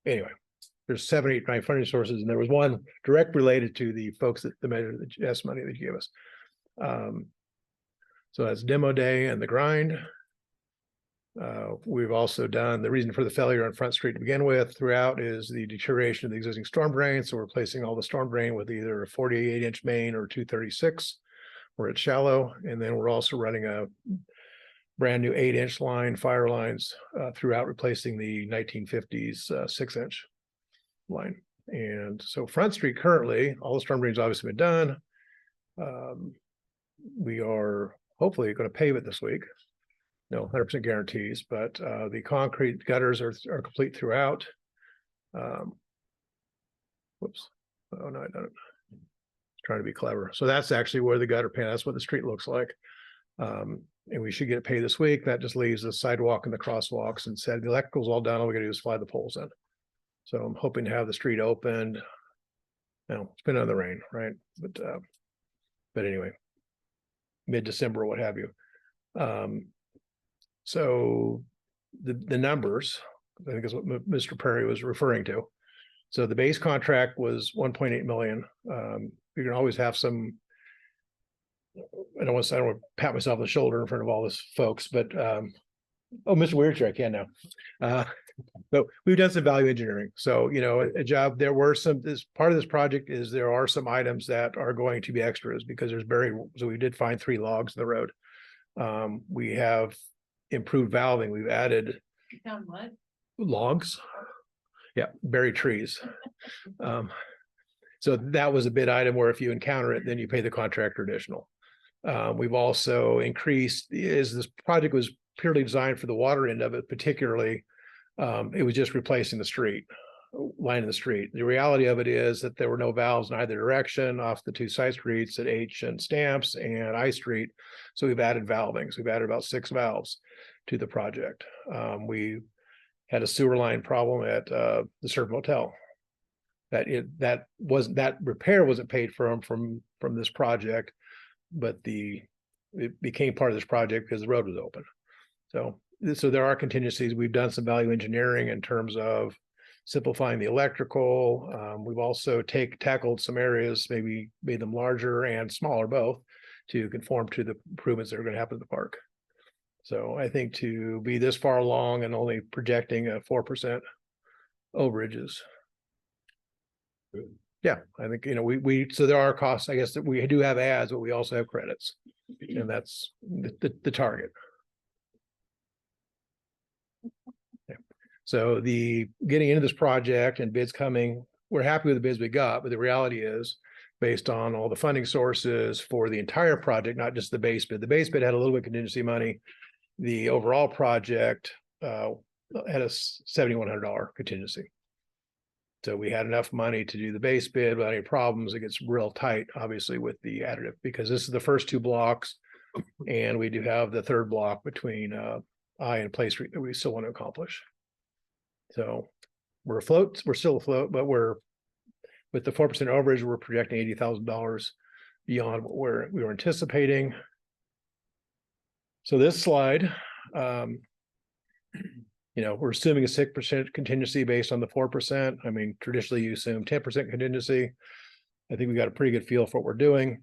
anyway, there's 7, 8, 9 funding sources, and there was one direct related to the folks that the Measure S money that you gave us. So that's demo day and the grind. We've also done the reason for the failure on Front Street to begin with throughout is the deterioration of the existing storm drain. So we're replacing all the storm drain with either a 48-inch main or 236 where it's shallow. And then we're also running a brand new 8-inch line, fire lines throughout, replacing the 1950s 6-inch line. And so Front Street currently, all the storm drains obviously been done. We are hopefully going to pave it this week. No 100% guarantees, but the concrete gutters are complete throughout. Whoops. Oh, no, I don't. Trying to be clever. So that's actually where the gutter pan, that's what the street looks like. And we should get it paid this week. That just leaves the sidewalk and the crosswalks, and said the electrical's all done. All we got to do is slide the poles in. So I'm hoping to have the street opened. Now it's been on the rain, right? But anyway, mid-December, what have you. So the numbers, I think is what Mr. Perry was referring to. So the base contract was 1.8 million. You can always have some, I don't want to pat myself on the shoulder in front of all this folks, but Oh, Mr. Weircher, I can now. So we've done some value engineering. So, a job, there were some, this part of this project is there are some items that are going to be extras because there's so we did find 3 logs in the road. We have improved valving. We've added You found what? logs. Yeah, buried trees. So that was a bid item where if you encounter it, then you pay the contractor additional. We've also increased, as this project was purely designed for the water end of it, particularly, it was just replacing the street, line in the street. The reality of it is that there were no valves in either direction off the 2 side streets at H and Stamps and I Street. So we've added valving. So we've added about 6 valves to the project. We had a sewer line problem at the Surf Motel. That repair wasn't paid from this project, but it became part of this project because the road was open. So there are contingencies. We've done some value engineering in terms of simplifying the electrical. We've also tackled some areas, maybe made them larger and smaller both to conform to the improvements that are going to happen in the park. So I think to be this far along and only projecting a 4% overages. Good. Yeah, I think, so there are costs, I guess, that we do have ads, but we also have credits. And that's the target. Yeah. So getting into this project and bids coming, we're happy with the bids we got, but the reality is based on all the funding sources for the entire project, not just the base bid. The base bid had a little bit of contingency money. The overall project had a $7,100 contingency. So we had enough money to do the base bid without any problems. It gets real tight, obviously, with the additive because this is the first 2 blocks, and we do have the 3rd block between I and Play Street that we still want to accomplish. So we're afloat. We're still afloat, but with the 4% overage, we're projecting $80,000 beyond what we were anticipating. So this slide, we're assuming a 6% contingency based on the 4%. I mean, traditionally you assume 10% contingency. I think we got a pretty good feel for what we're doing.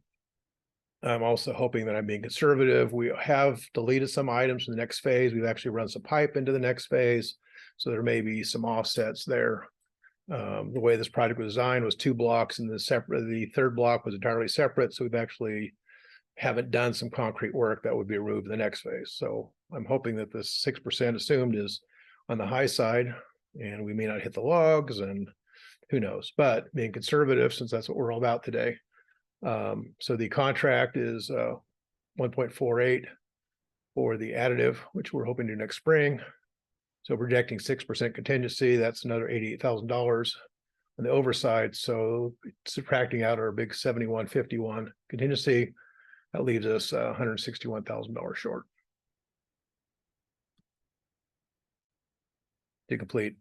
I'm also hoping that I'm being conservative. We have deleted some items from the next phase. We've actually run some pipe into the next phase. So there may be some offsets there. The way this project was designed was 2 blocks and the 3rd block was entirely separate. So we've actually haven't done some concrete work that would be removed in the next phase. So I'm hoping that this 6% assumed is on the high side and we may not hit the logs and who knows, but being conservative, since that's what we're all about today. So the contract is 1.48 for the additive, which we're hoping to do next spring. So projecting 6% contingency, that's another $88,000 on the oversight. So subtracting out our big 7151 contingency, that leaves us $161,000 short to complete.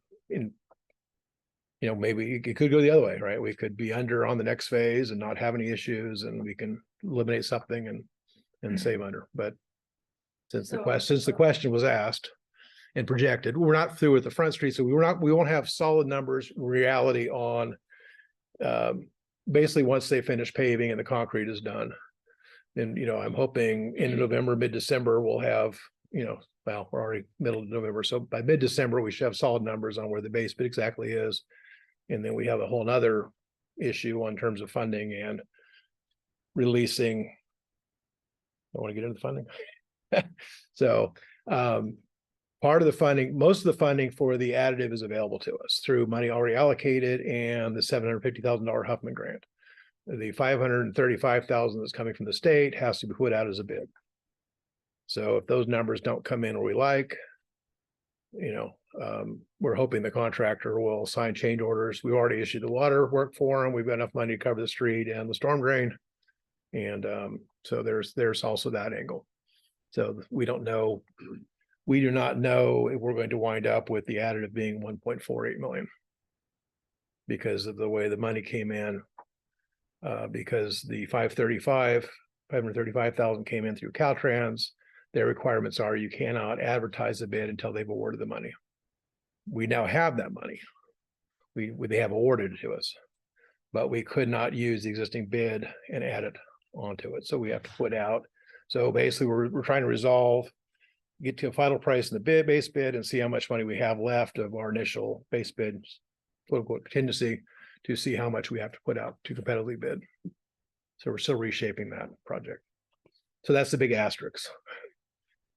Maybe it could go the other way, right? We could be under on the next phase and not have any issues, and we can eliminate something and save under. But since the question was asked and projected, we're not through with the front street, so we won't have solid numbers reality on basically once they finish paving and the concrete is done. And, I'm hoping in November, mid-December, we'll have, well, we're already middle of November. So by mid-December, we should have solid numbers on where the base bid exactly is. And then we have a whole nother issue in terms of funding and releasing. I want to get into the funding. So part of the funding, most of the funding for the additive is available to us through money already allocated and the $750,000 Huffman grant. The $535,000 that's coming from the state has to be put out as a bid. So if those numbers don't come in where we like, we're hoping the contractor will sign change orders. We've already issued the water work for them. We've got enough money to cover the street and the storm drain. And so there's also that angle. So we do not know if we're going to wind up with the additive being 1.48 million because of the way the money came in. Because the 535,000 came in through Caltrans. Their requirements are you cannot advertise a bid until they've awarded the money. We now have that money. They have awarded it to us, but we could not use the existing bid and add it onto it. So we have to put out. So basically we're trying to resolve get to a final price in the base bid and see how much money we have left of our initial base bid, quote unquote contingency, to see how much we have to put out to competitively bid. So we're still reshaping that project. So that's the big asterisk.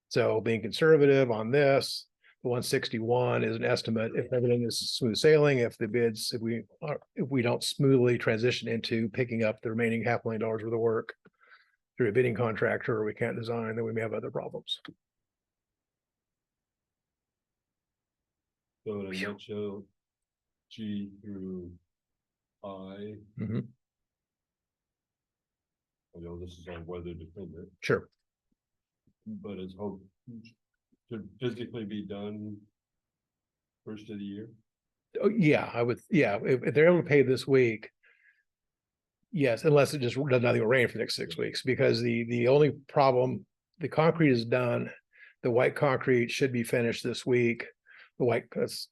So being conservative on this, the 161 is an estimate. If everything is smooth sailing, if we don't smoothly transition into picking up the remaining $500,000 worth of work through a bidding contractor, or we can't design, then we may have other problems. So in a nutshell, G through I. Mhm. I know this is on weather dependent, Sure. but it's hoped to physically be done first of the year. Oh, yeah, I would, yeah, if they're able to pay this week. Yes, unless it just does nothing but rain for the next 6 weeks, because the only problem, the concrete is done. The white concrete should be finished this week. The white, that's,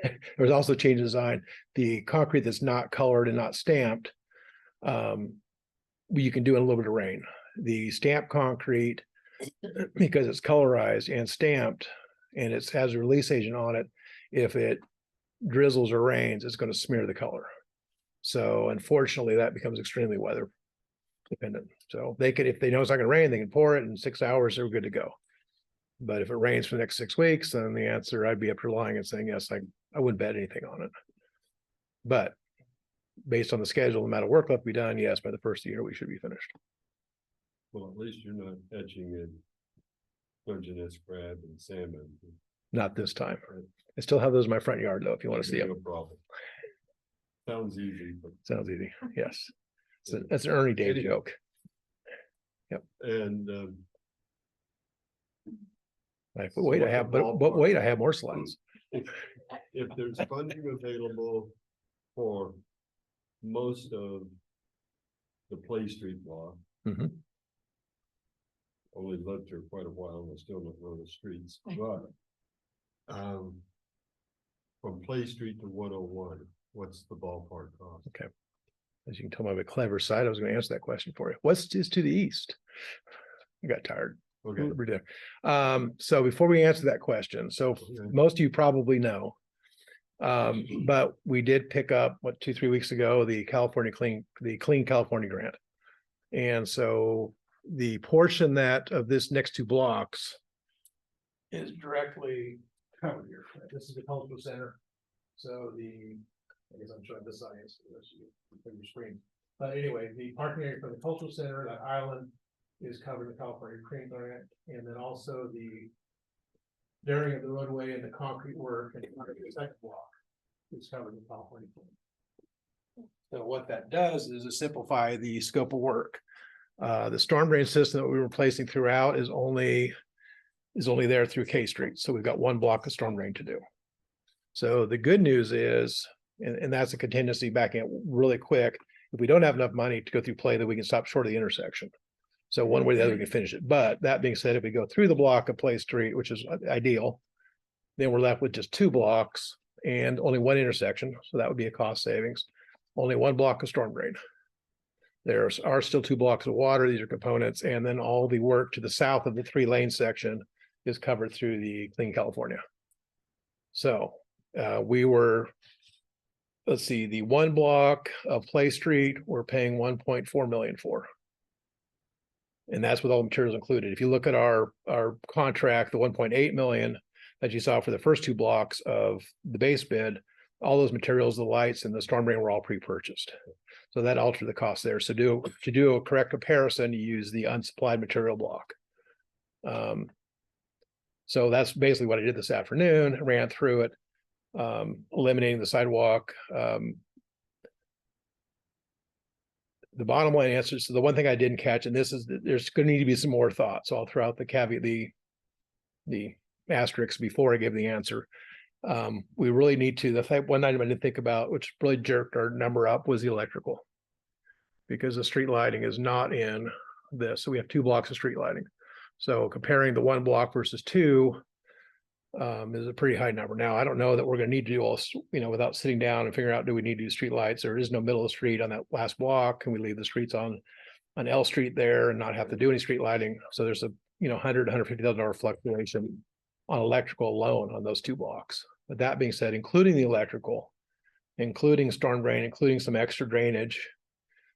there was also change in design. The concrete that's not colored and not stamped, you can do in a little bit of rain. The stamped concrete, because it's colorized and stamped, and it has a release agent on it, if it drizzles or rains, it's going to smear the color. So unfortunately, that becomes extremely weather dependent. So they could, if they know it's not going to rain, they can pour it in 6 hours, they're good to go. But if it rains for the next 6 weeks, then the answer, I'd be up here lying and saying, yes, I wouldn't bet anything on it. But based on the schedule, the amount of work left to be done, yes, by the first of the year, we should be finished. Well, at least you're not etching in Dungeness crab and salmon. Not this time. I still have those in my front yard though, if you want to see No them. problem. Sounds easy, but. Sounds easy. Yes. So that's an Ernie Dave joke. And Like, but wait, I have, but wait, I have more slides. if there's funding available for most of the Play Street block. Mhm. Only lived here quite a while and I still don't know the streets, but from Play Street to 101, what's the ballpark cost? Okay. As you can tell by my clever side, I was going to answer that question for you. What's is to the east? I got tired. Okay. So before we answer that question, so most of you probably know, but we did pick up 2-3 weeks ago the Clean California grant, and so the portion that of this next 2 blocks is directly covered here. This is the cultural center. So I guess I'm showing the science for your screen. But anyway, the parking area for the cultural center, that island, is covered in the California Green grant, and then also the bearing of the roadway and the concrete work and the second block is covered in the California Green. So what that does is it simplify the scope of work. The storm drain system that we were replacing throughout is only there through K Street. So we've got 1 block of storm drain to do. So the good news is, and that's a contingency backing it really quick. If we don't have enough money to go through Play, then we can stop short of the intersection. So one way or the other, we can finish it. But that being said, if we go through the block of Play Street, which is ideal, then we're left with just 2 blocks and only 1 intersection. So that would be a cost savings. Only 1 block of storm drain. There are still 2 blocks of water. These are components. And then all the work to the south of the 3-lane section is covered through the Clean California. So we were, let's see, the 1 block of Play Street, we're paying 1.4 million for. And that's with all the materials included. If you look at our contract, the 1.8 million that you saw for the first 2 blocks of the base bid, all those materials, the lights and the storm drain were all pre-purchased. So that altered the cost there. So to do a correct comparison, you use the unsupplied material block. So that's basically what I did this afternoon. I ran through it, eliminating the sidewalk. The bottom line answer, so the one thing I didn't catch, and this is, there's going to need to be some more thought. So I'll throw out the caveat, the asterisk before I give the answer. We really need to, one item I didn't think about, which really jerked our number up, was the electrical. Because the street lighting is not in this. So we have 2 blocks of street lighting. So comparing the 1 block versus 2 is a pretty high number. Now, I don't know that we're going to need to do all this, without sitting down and figuring out, do we need to do street lights? There is no middle of the street on that last block. Can we leave the streets on L Street there and not have to do any street lighting? So there's $150,000 fluctuation on electrical alone on those two blocks. But that being said, including the electrical, including storm drain, including some extra drainage,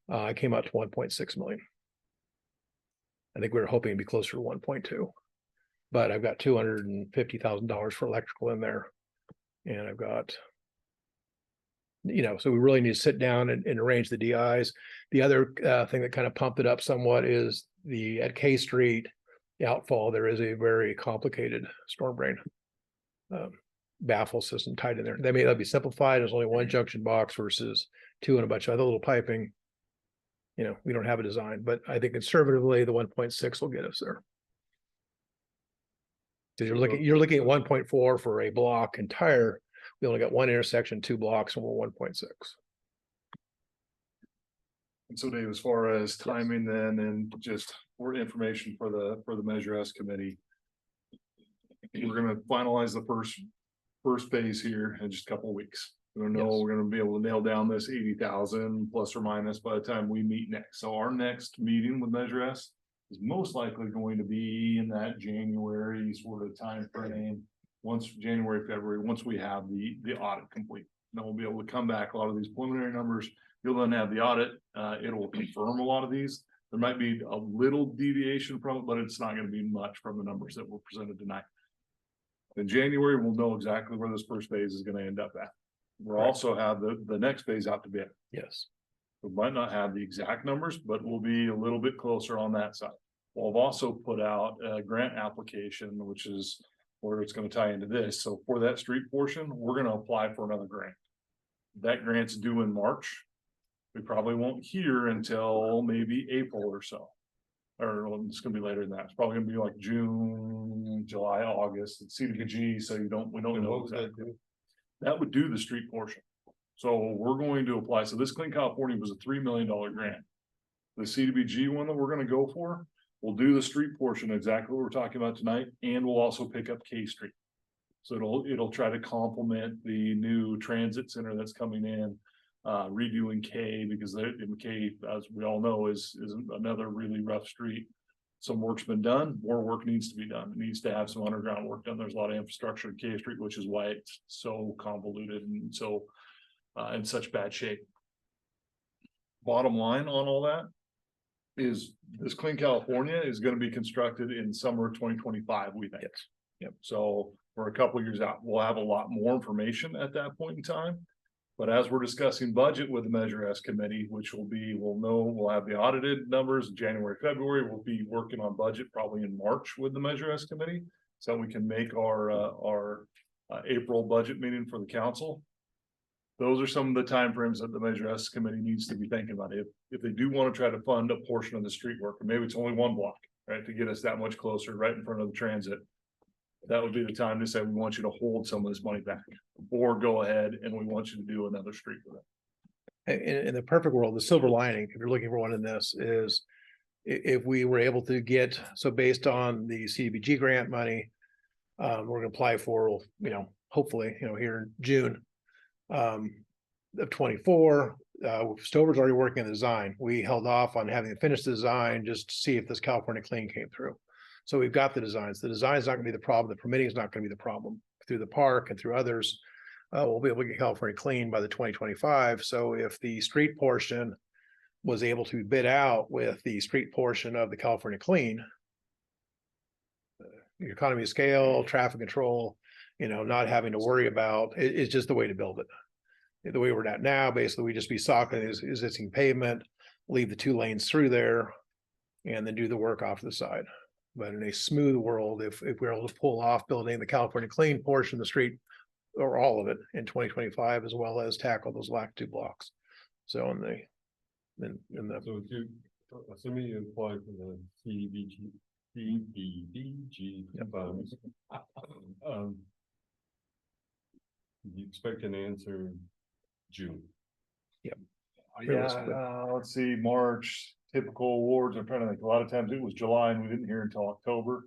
I came out to 1.6 million. I think we were hoping to be closer to 1.2, but I've got $250,000 for electrical in there. And I've got, so we really need to sit down and arrange the DIs. The other thing that kind of pumped it up somewhat is at K Street, the outfall, there is a very complicated storm drain baffle system tied in there. That'll be simplified. There's only one junction box versus two and a bunch of other little piping. We don't have a design, but I think conservatively the 1.6 will get us there. Because you're looking at 1.4 for a block entire. We only got one intersection, two blocks, and we're 1.6. And so Dave, as far as timing then, and just for information for the Measure S committee, we're gonna finalize the first phase here in just a couple of weeks. We're gonna know, we're gonna be able to nail down this 80,000 plus or minus by the time we meet next. So our next meeting with Measure S is most likely going to be in that January sort of time frame. Once January, February, once we have the audit complete, then we'll be able to come back. A lot of these preliminary numbers, you'll then have the audit. It will confirm a lot of these. There might be a little deviation from it, but it's not going to be much from the numbers that were presented tonight. In January, we'll know exactly where this first phase is going to end up at. We'll also have the next phase out to bid. Yes. We might not have the exact numbers, but we'll be a little bit closer on that side. We'll have also put out a grant application, which is where it's going to tie into this. So for that street portion, we're going to apply for another grant. That grant's due in March. We probably won't hear until maybe April or so. Or it's going to be later than that. It's probably going to be like June, July, August. It's CDBG, so we don't know exactly. That would do the street portion. So we're going to apply. So this Clean California was a $3 million grant. The CDBG one that we're going to go for, we'll do the street portion, exactly what we're talking about tonight, and we'll also pick up K Street. So it'll try to complement the new transit center that's coming in, redoing K, because K, as we all know, is another really rough street. Some work's been done, more work needs to be done. It needs to have some underground work done. There's a lot of infrastructure at K Street, which is why it's so convoluted and so in such bad shape. Bottom line on all that is this Clean California is going to be constructed in summer of 2025, we think. Yes. Yep. So we're a couple of years out. We'll have a lot more information at that point in time. But as we're discussing budget with the Measure S committee, which we'll have the audited numbers in January, February. We'll be working on budget probably in March with the Measure S committee, so we can make our April budget meeting for the council. Those are some of the timeframes that the Measure S committee needs to be thinking about. If they do want to try to fund a portion of the street work, or maybe it's only one block, right, to get us that much closer, right in front of the transit, that would be the time to say, we want you to hold some of this money back, or go ahead and we want you to do another street with it. In the perfect world, the silver lining, if you're looking for one in this, is if we were able to get, so based on the CDBG grant money, we're going to apply for, hopefully, here in June of 24. Stover's already working on the design. We held off on having to finish the design just to see if this California Clean came through. So we've got the designs. The design is not going to be the problem. The permitting is not going to be the problem. Through the park and through others, we'll be able to get California Clean by the 2025. So if the street portion was able to bid out with the street portion of the California Clean, economy of scale, traffic control, not having to worry about it's just the way to build it. The way we're at now, basically, we just be socking existing pavement, leave the 2 lanes through there, and then do the work off to the side. But in a smooth world, if we're able to pull off building the California Clean portion of the street, or all of it in 2025, as well as tackle those last 2 blocks. So So assuming you apply for the CDBG funds, you expect an answer June? Yep. Yeah, let's see, March, typical awards. I'm trying to think, a lot of times it was July and we didn't hear until October.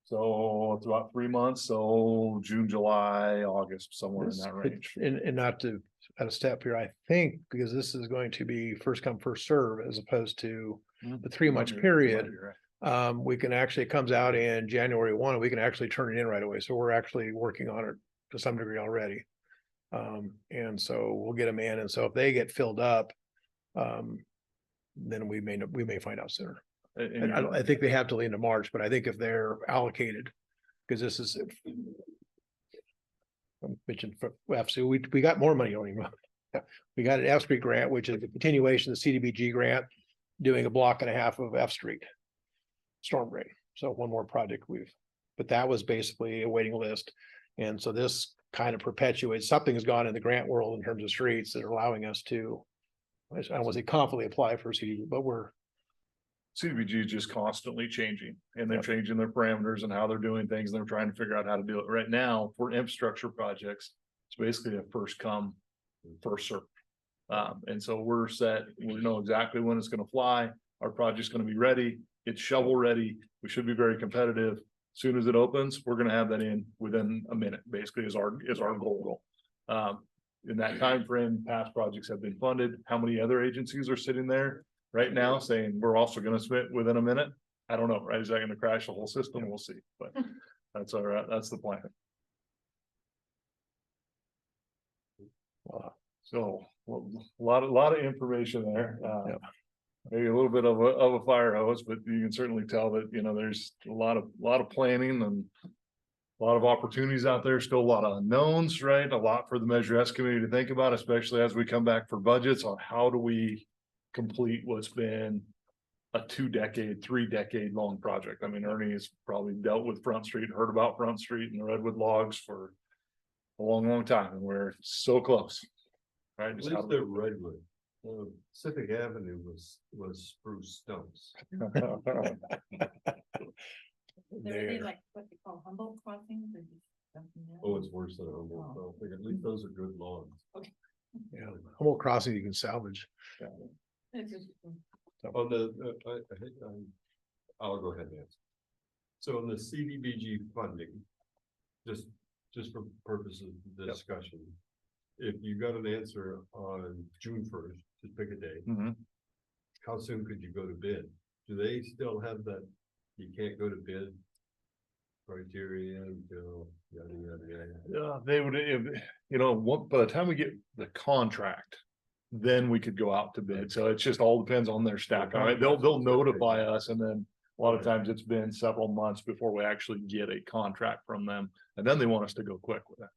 So it's about 3 months. So June, July, August, somewhere in that range. And not to add a step here, I think, because this is going to be first come, first serve, as opposed to the 3 month period. We can actually, it comes out in January 1, and we can actually turn it in right away. So we're actually working on it to some degree already. And so we'll get them in. And so if they get filled up, then we may find out sooner. And I think they have till the end of March, but I think if they're allocated, because this is. I mentioned for so we got more money on him. We got an F Street grant, which is a continuation of the CDBG grant, doing a block and a half of F Street storm drain. So one more project but that was basically a waiting list. And so this kind of perpetuates, something has gone in the grant world in terms of streets that are allowing us to, I don't want to say confidently apply for CDBG, but we're. CDBG is just constantly changing and they're changing their parameters and how they're doing things. And they're trying to figure out how to do it right now for infrastructure projects. It's basically a first come, first serve. And so we're set, we know exactly when it's going to fly. Our project's going to be ready. It's shovel ready. We should be very competitive. As soon as it opens, we're going to have that in within a minute, basically is our goal. In that time frame, past projects have been funded. How many other agencies are sitting there right now saying we're also going to submit within a minute? I don't know, right? Is that going to crash the whole system? We'll see, but that's all right. That's the plan. So a lot of information there. Maybe a little bit of a fire hose, but you can certainly tell that, you know, there's a lot of planning and a lot of opportunities out there, still a lot of unknowns, right? A lot for the Measure S committee to think about, especially as we come back for budgets on how do we complete what's been a 2-decade, 3-decade long project. I mean, Ernie has probably dealt with Front Street, heard about Front Street and the Redwood logs for a long time, and we're so close. Right? At Just least how they're redwood. Pacific Avenue was spruce stumps. There they like what they call Humboldt crossings or just something else? Oh, it's worse than Humboldt. So I think at least those are good logs. Yeah, Humboldt Crossing you can salvage. It's just- On the, I'll go ahead and answer. So on the CDBG funding, just for purposes of discussion, if you got an answer on June 1st, just pick a date, how soon could you go to bid? Do they still have that, you can't go to bid criteria until yada, yada, yada? Yeah, they would, you know, by the time we get the contract, then we could go out to bid. So it just all depends on their staff. All right, they'll notify us, and then a lot of times it's been several months before we actually get a contract from them, and then they want us to go quick with that.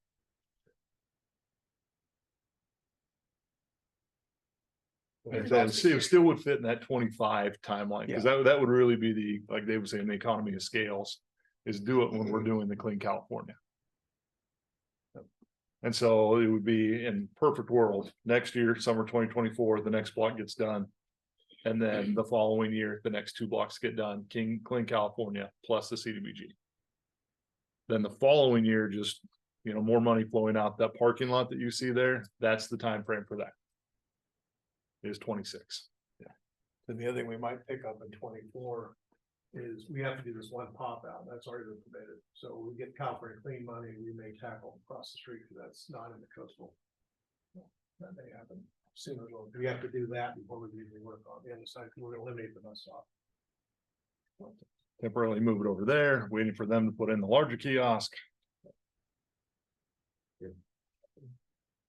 And so it still would fit in that 25 timeline, because that would really be the, like they would say in the economy of scales, is do it when we're doing the Clean California. And so it would be in perfect world, next year, summer 2024, the next block gets done. And then the following year, the next 2 blocks get done, Clean California plus the CDBG. Then the following year, just, you know, more money flowing out that parking lot that you see there, that's the time frame for that. Is 26. Then the other thing we might pick up in 24 is we have to do this one pop out. That's already been permitted. So we get California clean money, we may tackle across the street because that's not in the coastal. That may happen sooner or later. We have to do that before we usually work on the other side. We're going to eliminate the bus stop. Temporarily move it over there, waiting for them to put in the larger kiosk.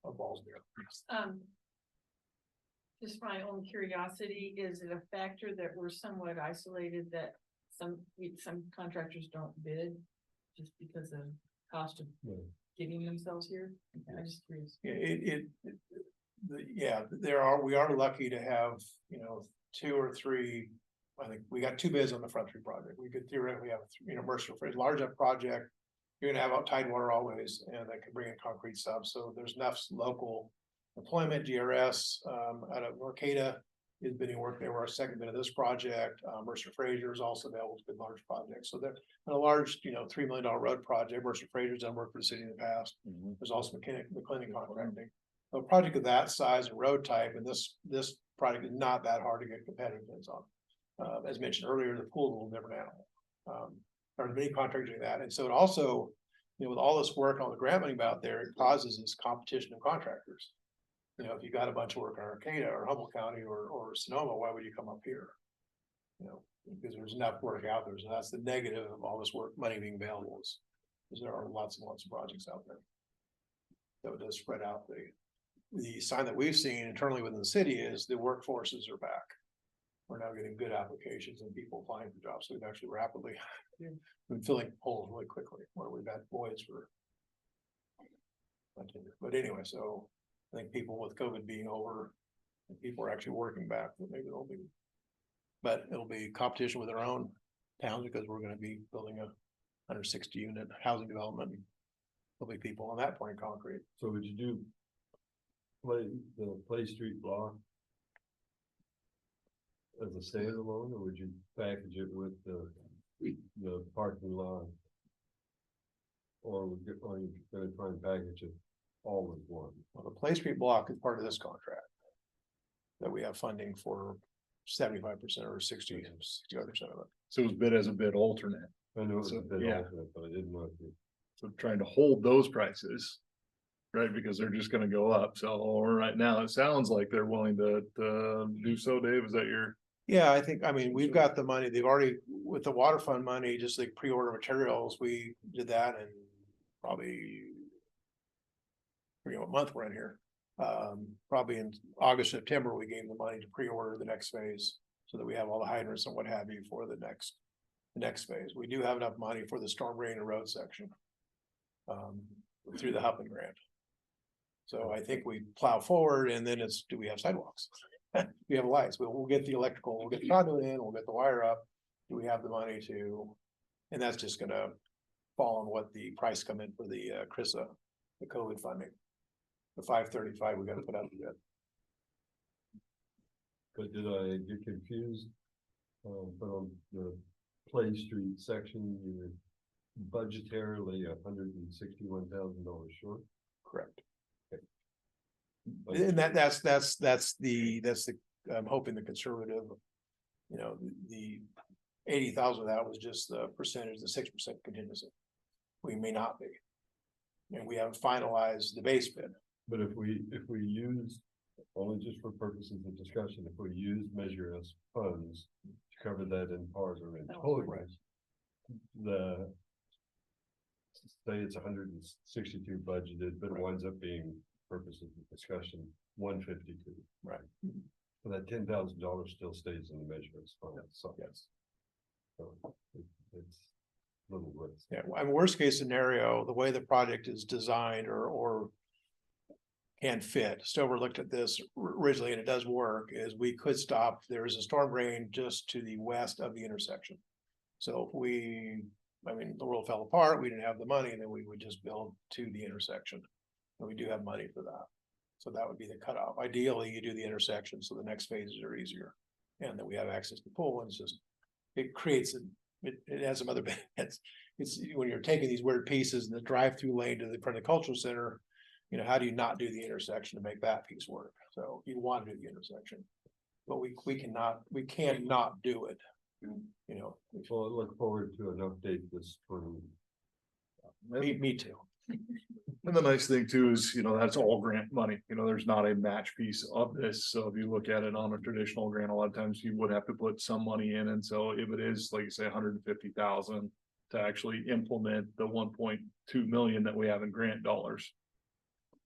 Our balls there. Just my own curiosity, is it a factor that we're somewhat isolated, that some contractors don't bid just because of cost of getting themselves here? I'm just curious. We are lucky to have, you know, 2 or 3. I think we got 2 bids on the Front Street project. We could theoretically have, you know, Mercer for a large enough project. You're gonna have out tidewater always, and they can bring in concrete subs. So there's enough local employment. GRS out of Arcata is bidding work. They were our second bid of this project. Mercer Fraser is also available to bid large projects. So they're a large, you know, $3 million road project. Mercer Fraser's done work for the city in the past. There's also McClinton contracting. A project of that size and road type, and this project is not that hard to get competitive bids on. As mentioned earlier, the pool is a little different animal. There are many contractors doing that, and so it also, you know, with all this work on the grant money out there, it causes this competition of contractors. You know, if you got a bunch of work in Arcata or Humboldt County or Sonoma, why would you come up here? You know, Because there's enough work out there, so that's the negative of all this work, money being available is there are lots and lots of projects out there. So it does spread out the sign that we've seen internally within the city is the workforces are back. We're now getting good applications and people applying for jobs, so we've actually rapidly been filling holes really quickly, where we've had voids for. But anyway, so I think people with COVID being over, and people are actually working back, but maybe it'll be. But it'll be competition with our own towns because we're gonna be building a 160 unit housing development. There'll be people on that point concrete. So would you do the Play Street block as a standalone, or would you package it with the parking lot? Or are you gonna try and package it all as one? Well, the Play Street block is part of this contract. That we have funding for 75% or 60% of it. So it was bid as a bid alternate. I know it's a So, bit yeah. alternate, but I didn't know if you. So trying to hold those prices. Right, because they're just gonna go up. So right now, it sounds like they're willing to do so, Dave. Is that your? Yeah, I think, I mean, we've got the money, they've already, with the water fund money, just like pre-order materials, we did that in probably. I forget what month we're in here. Probably in August, September, we gave the money to pre-order the next phase. So that we have all the hydrants and what have you for the next phase. We do have enough money for the storm drain and road section. Through the Huffman grant. So I think we plow forward and then it's, do we have sidewalks? We have lights, we'll get the electrical, we'll get the conduit in, we'll get the wire up. Do we have the money to? And that's just gonna fall on what the price come in for the CRISA, the COVID funding. The 535, we gotta put out the bid. But did I get confused? But on the Play Street section, you're budgetarily $161,000 short. Correct. Okay. And that's the, I'm hoping the conservative. You know, the 80,000 of that was just the percentage, the 6% contingency. We may not be. And we haven't finalized the base bid. But if we use, only just for purposes of discussion, if we use Measure S funds to cover that in part or in total, the. Say it's 162 budgeted, but it winds up being purposes of discussion 152. Right. So that $10,000 still stays in the Measure S fund. So Yes. So it's a little risk. Yeah, I mean, worst case scenario, the way the project is designed or. Can fit, Stover looked at this originally and it does work, is we could stop, there is a storm drain just to the west of the intersection. So if we, I mean, the world fell apart, we didn't have the money, and then we would just build to the intersection. And we do have money for that. So that would be the cutoff. Ideally, you do the intersection, so the next phases are easier. And then we have access to pool, and it's just, it creates, it has some other benefits. It's when you're taking these weird pieces in the drive-through lane to the front of the cultural center. You know, how do you not do the intersection to make that piece work? So you want to do the intersection, but we cannot do it. You know, Well, I look forward to an update this spring. me too. And the nice thing too is, that's all grant money, there's not a match piece of this, so if you look at it on a traditional grant, a lot of times you would have to put some money in, and so if it is, like you say, 150,000 to actually implement the 1.2 million that we have in grant dollars.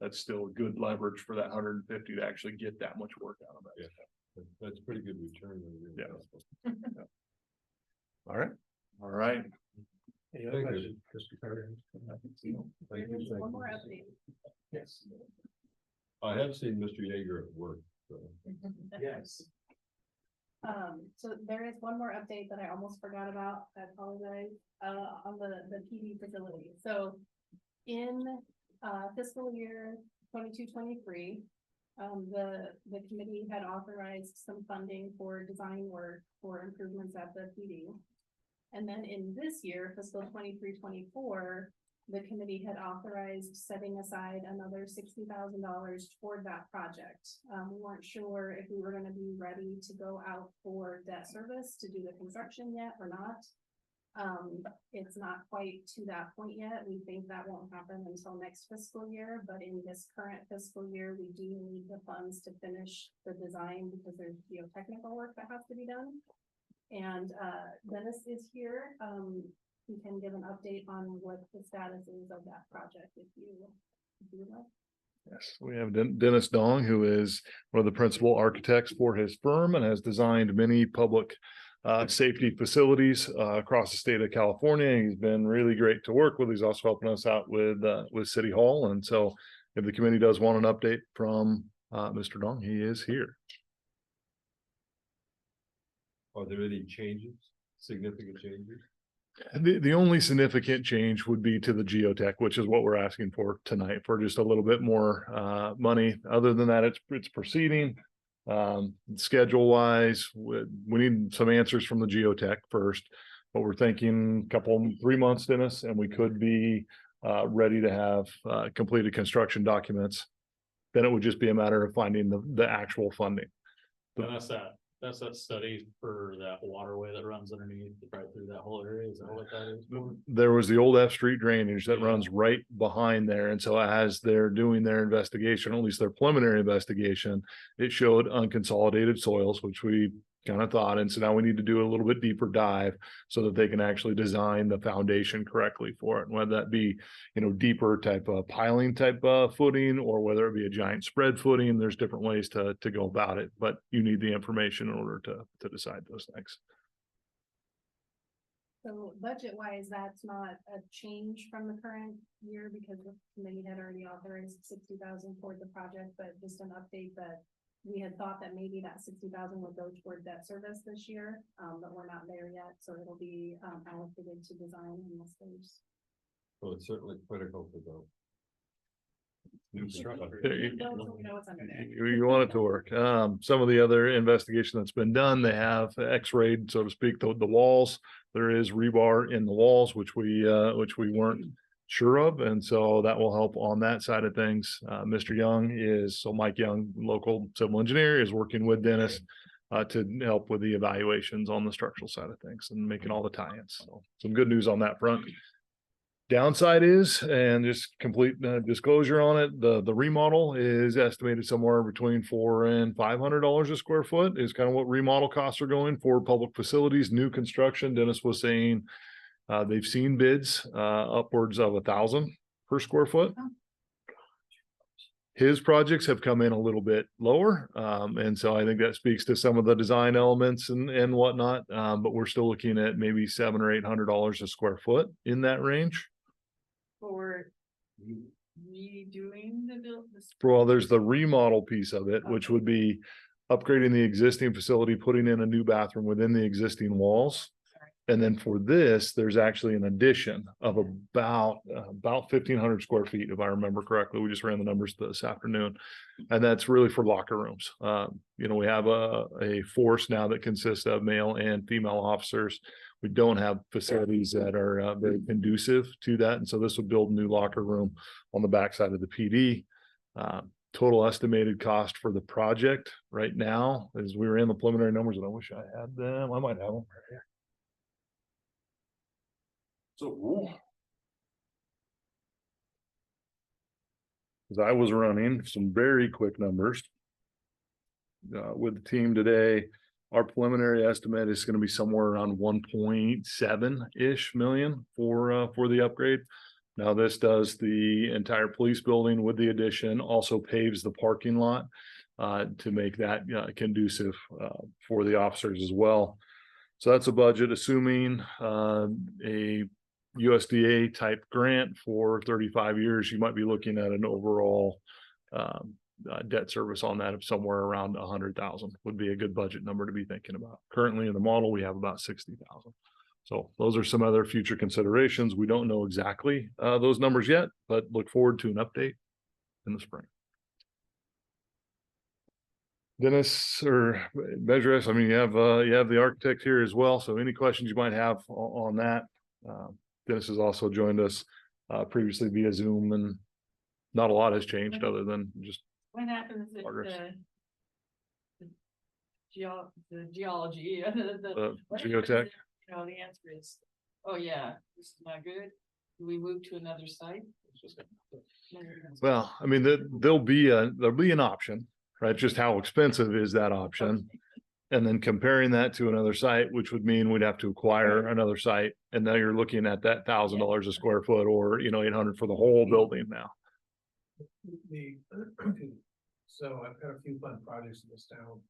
That's still good leverage for that 150 to actually get that much work out of it. Yeah, that's pretty good return. Yeah. All right. All right. Any other Thank questions? you. Thank you. One more update. Yes. I have seen Mr. Yeager at work, so. Yes. So there is one more update that I almost forgot about. I apologize, on the PD facility. So in fiscal year 22-23, the committee had authorized some funding for design work for improvements at the PD. And then in this year, fiscal 23-24, the committee had authorized setting aside another $60,000 toward that project. We weren't sure if we were going to be ready to go out for debt service to do the construction yet or not. It's not quite to that point yet. We think that won't happen until next fiscal year, but in this current fiscal year, we do need the funds to finish the design because there's geotechnical work that has to be done. And Dennis is here. He can give an update on what the status is of that project if you would like. Yes, we have Dennis Dong, who is one of the principal architects for his firm and has designed many public safety facilities across the state of California. He's been really great to work with. He's also helping us out with City Hall. And so if the committee does want an update from Mr. Dong, he is here. Are there any changes, significant changes? The only significant change would be to the geotech, which is what we're asking for tonight, for just a little bit more money. Other than that, it's proceeding. Schedule wise, we need some answers from the geotech first, but we're thinking 3 months, Dennis, and we could be ready to have completed construction documents. Then it would just be a matter of finding the actual funding. And that's that study for that waterway that runs underneath, right through that whole area. Is that what that is? There was the old F Street drainage that runs right behind there. And so as they're doing their investigation, at least their preliminary investigation, it showed unconsolidated soils, which we kind of thought. And so now we need to do a little bit deeper dive so that they can actually design the foundation correctly for it. And whether that be, deeper type of piling type footing, or whether it be a giant spread footing, there's different ways to go about it, but you need the information in order to decide those things. So budget wise, that's not a change from the current year because the committee had already authorized 60,000 toward the project, but just an update that we had thought that maybe that 60,000 would go toward debt service this year, but we're not there yet. So it'll be allocated to design unless there's. Well, it's certainly critical to go. You want it to work. Some of the other investigation that's been done, they have x-rayed, so to speak, the walls. There is rebar in the walls, which we weren't sure of. And so that will help on that side of things. Mr. Mike Young, local civil engineer, is working with Dennis to help with the evaluations on the structural side of things and making all the tie-ins. So some good news on that front. Downside is, and just complete disclosure on it, the remodel is estimated somewhere between $400 and $500 a square foot is kind of what remodel costs are going for public facilities. New construction, Dennis was saying, they've seen bids upwards of $1,000 per square foot. His projects have come in a little bit lower. And so I think that speaks to some of the design elements and whatnot. But we're still looking at maybe $700 or $800 a square foot in that range. For redoing the build. Well, there's the remodel piece of it, which would be upgrading the existing facility, putting in a new bathroom within the existing walls. And then for this, there's actually an addition of about 1,500 square feet, if I remember correctly. We just ran the numbers this afternoon, and that's really for locker rooms. We have a force now that consists of male and female officers. We don't have facilities that are very conducive to that, and so this would build a new locker room on the backside of the PD. Total estimated cost for the project right now, as we were in the preliminary numbers, and I wish I had them. I might have them right here. So, as I was running some very quick numbers with the team today, our preliminary estimate is going to be somewhere around 1.7-ish million for the upgrade. Now, this does the entire police building with the addition, also paves the parking lot to make that conducive for the officers as well. So that's a budget, assuming a USDA type grant for 35 years, you might be looking at an overall debt service on that of somewhere around 100,000 would be a good budget number to be thinking about. Currently in the model, we have about 60,000. So those are some other future considerations. We don't know exactly those numbers yet, but look forward to an update in the spring. Dennis or Measure S, I mean, you have the architect here as well. So any questions you might have on that. Dennis has also joined us previously via Zoom, and not a lot has changed other than just. What happens if the geology, the geotech? The answer is, oh yeah, this is not good. Do we move to another site? Well, I mean, there'll be an option, right? Just how expensive is that option? and then comparing that to another site, which would mean we'd have to acquire another site. And now you're looking at that $1,000 a square foot, or, 800 for the whole building now. The, so I've got a few fun projects in this town.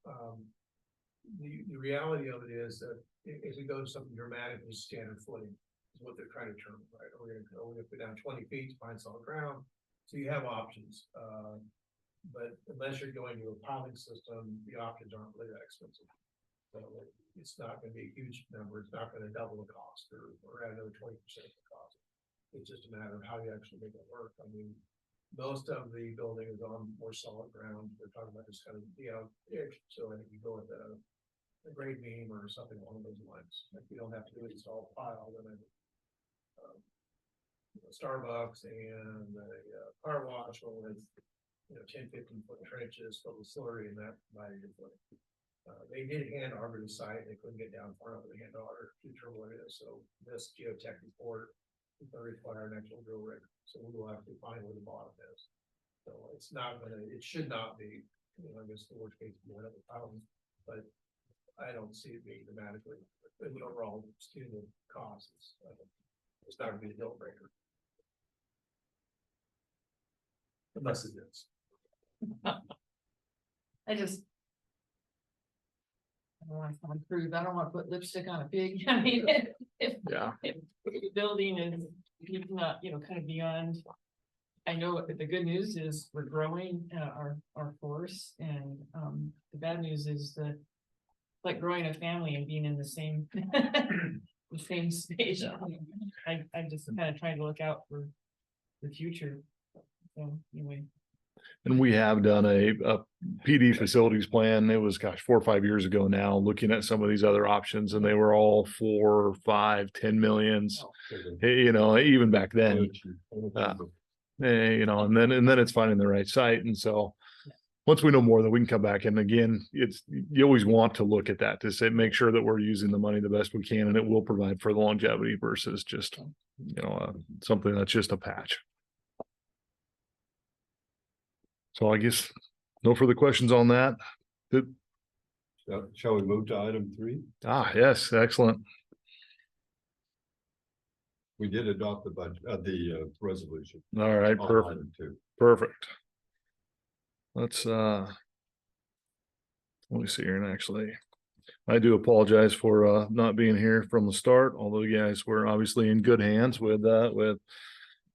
The reality of it is that if we go to something dramatic, with standard footing is what they're trying to determine, right? We're gonna go down 20 feet to find solid ground. So you have options. But unless you're going to a piling system, the options aren't really that expensive. So it's not gonna be a huge number. It's not gonna double the cost or add another 20% of the cost. It's just a matter of how you actually make it work. I mean, most of the building is on more solid ground. They're talking about just kind of, so I think you go with a grade beam or something along those lines. Like you don't have to install a pile, then Starbucks and a car wash with 10-15 foot trenches filled with slurry, and that provided your footing. They did hand arbor the site. They couldn't get down far enough to hand arbor to determine what it is. So this geotech report is going to require an actual drill rig. So we will have to find where the bottom is. So it's not gonna. It should not be. I guess the worst case would have a problem, but I don't see it being dramatically. But the overall scheme of costs, it's not gonna be a deal breaker. Unless it is. I just. I don't want to sound crude. I don't want to put lipstick on a pig. I mean, if the building is not, kind of beyond. I know the good news is we're growing our force, and the bad news is that like growing a family and being in the same the same stage. I'm just kind of trying to look out for the future. So anyway. And we have done a PD facilities plan. It was, 4 or 5 years ago now, looking at some of these other options, and they were all 4, 5, 10 millions. Even back then, and then it's finding the right site. And so once we know more, then we can come back. And again, you always want to look at that to say, make sure that we're using the money the best we can, and it will provide for the longevity versus just, something that's just a patch. So I guess no further questions on that. Good. Shall we move to item 3? Yes, excellent. We did adopt the budget, the resolution. All right, on perfect. item 2. Perfect. Let's let me see here. And actually, I do apologize for not being here from the start, although you guys were obviously in good hands with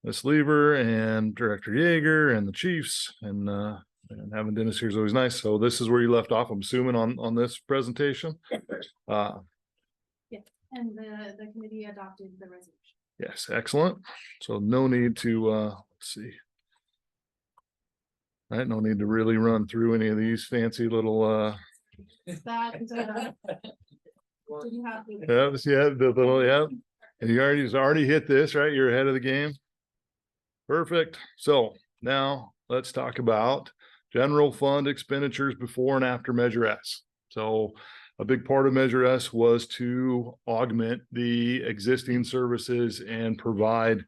Ms. Lever and Director Yeager and the Chiefs, and having Dennis here is always nice. So this is where you left off, I'm assuming, on this presentation. Yeah, and the committee adopted the resolution. Yes, excellent. So no need to let's see. All right, no need to really run through any of these fancy little Did you have the little and you already hit this, right? You're ahead of the game. Perfect. So now let's talk about general fund expenditures before and after Measure S. So a big part of Measure S was to augment the existing services and provide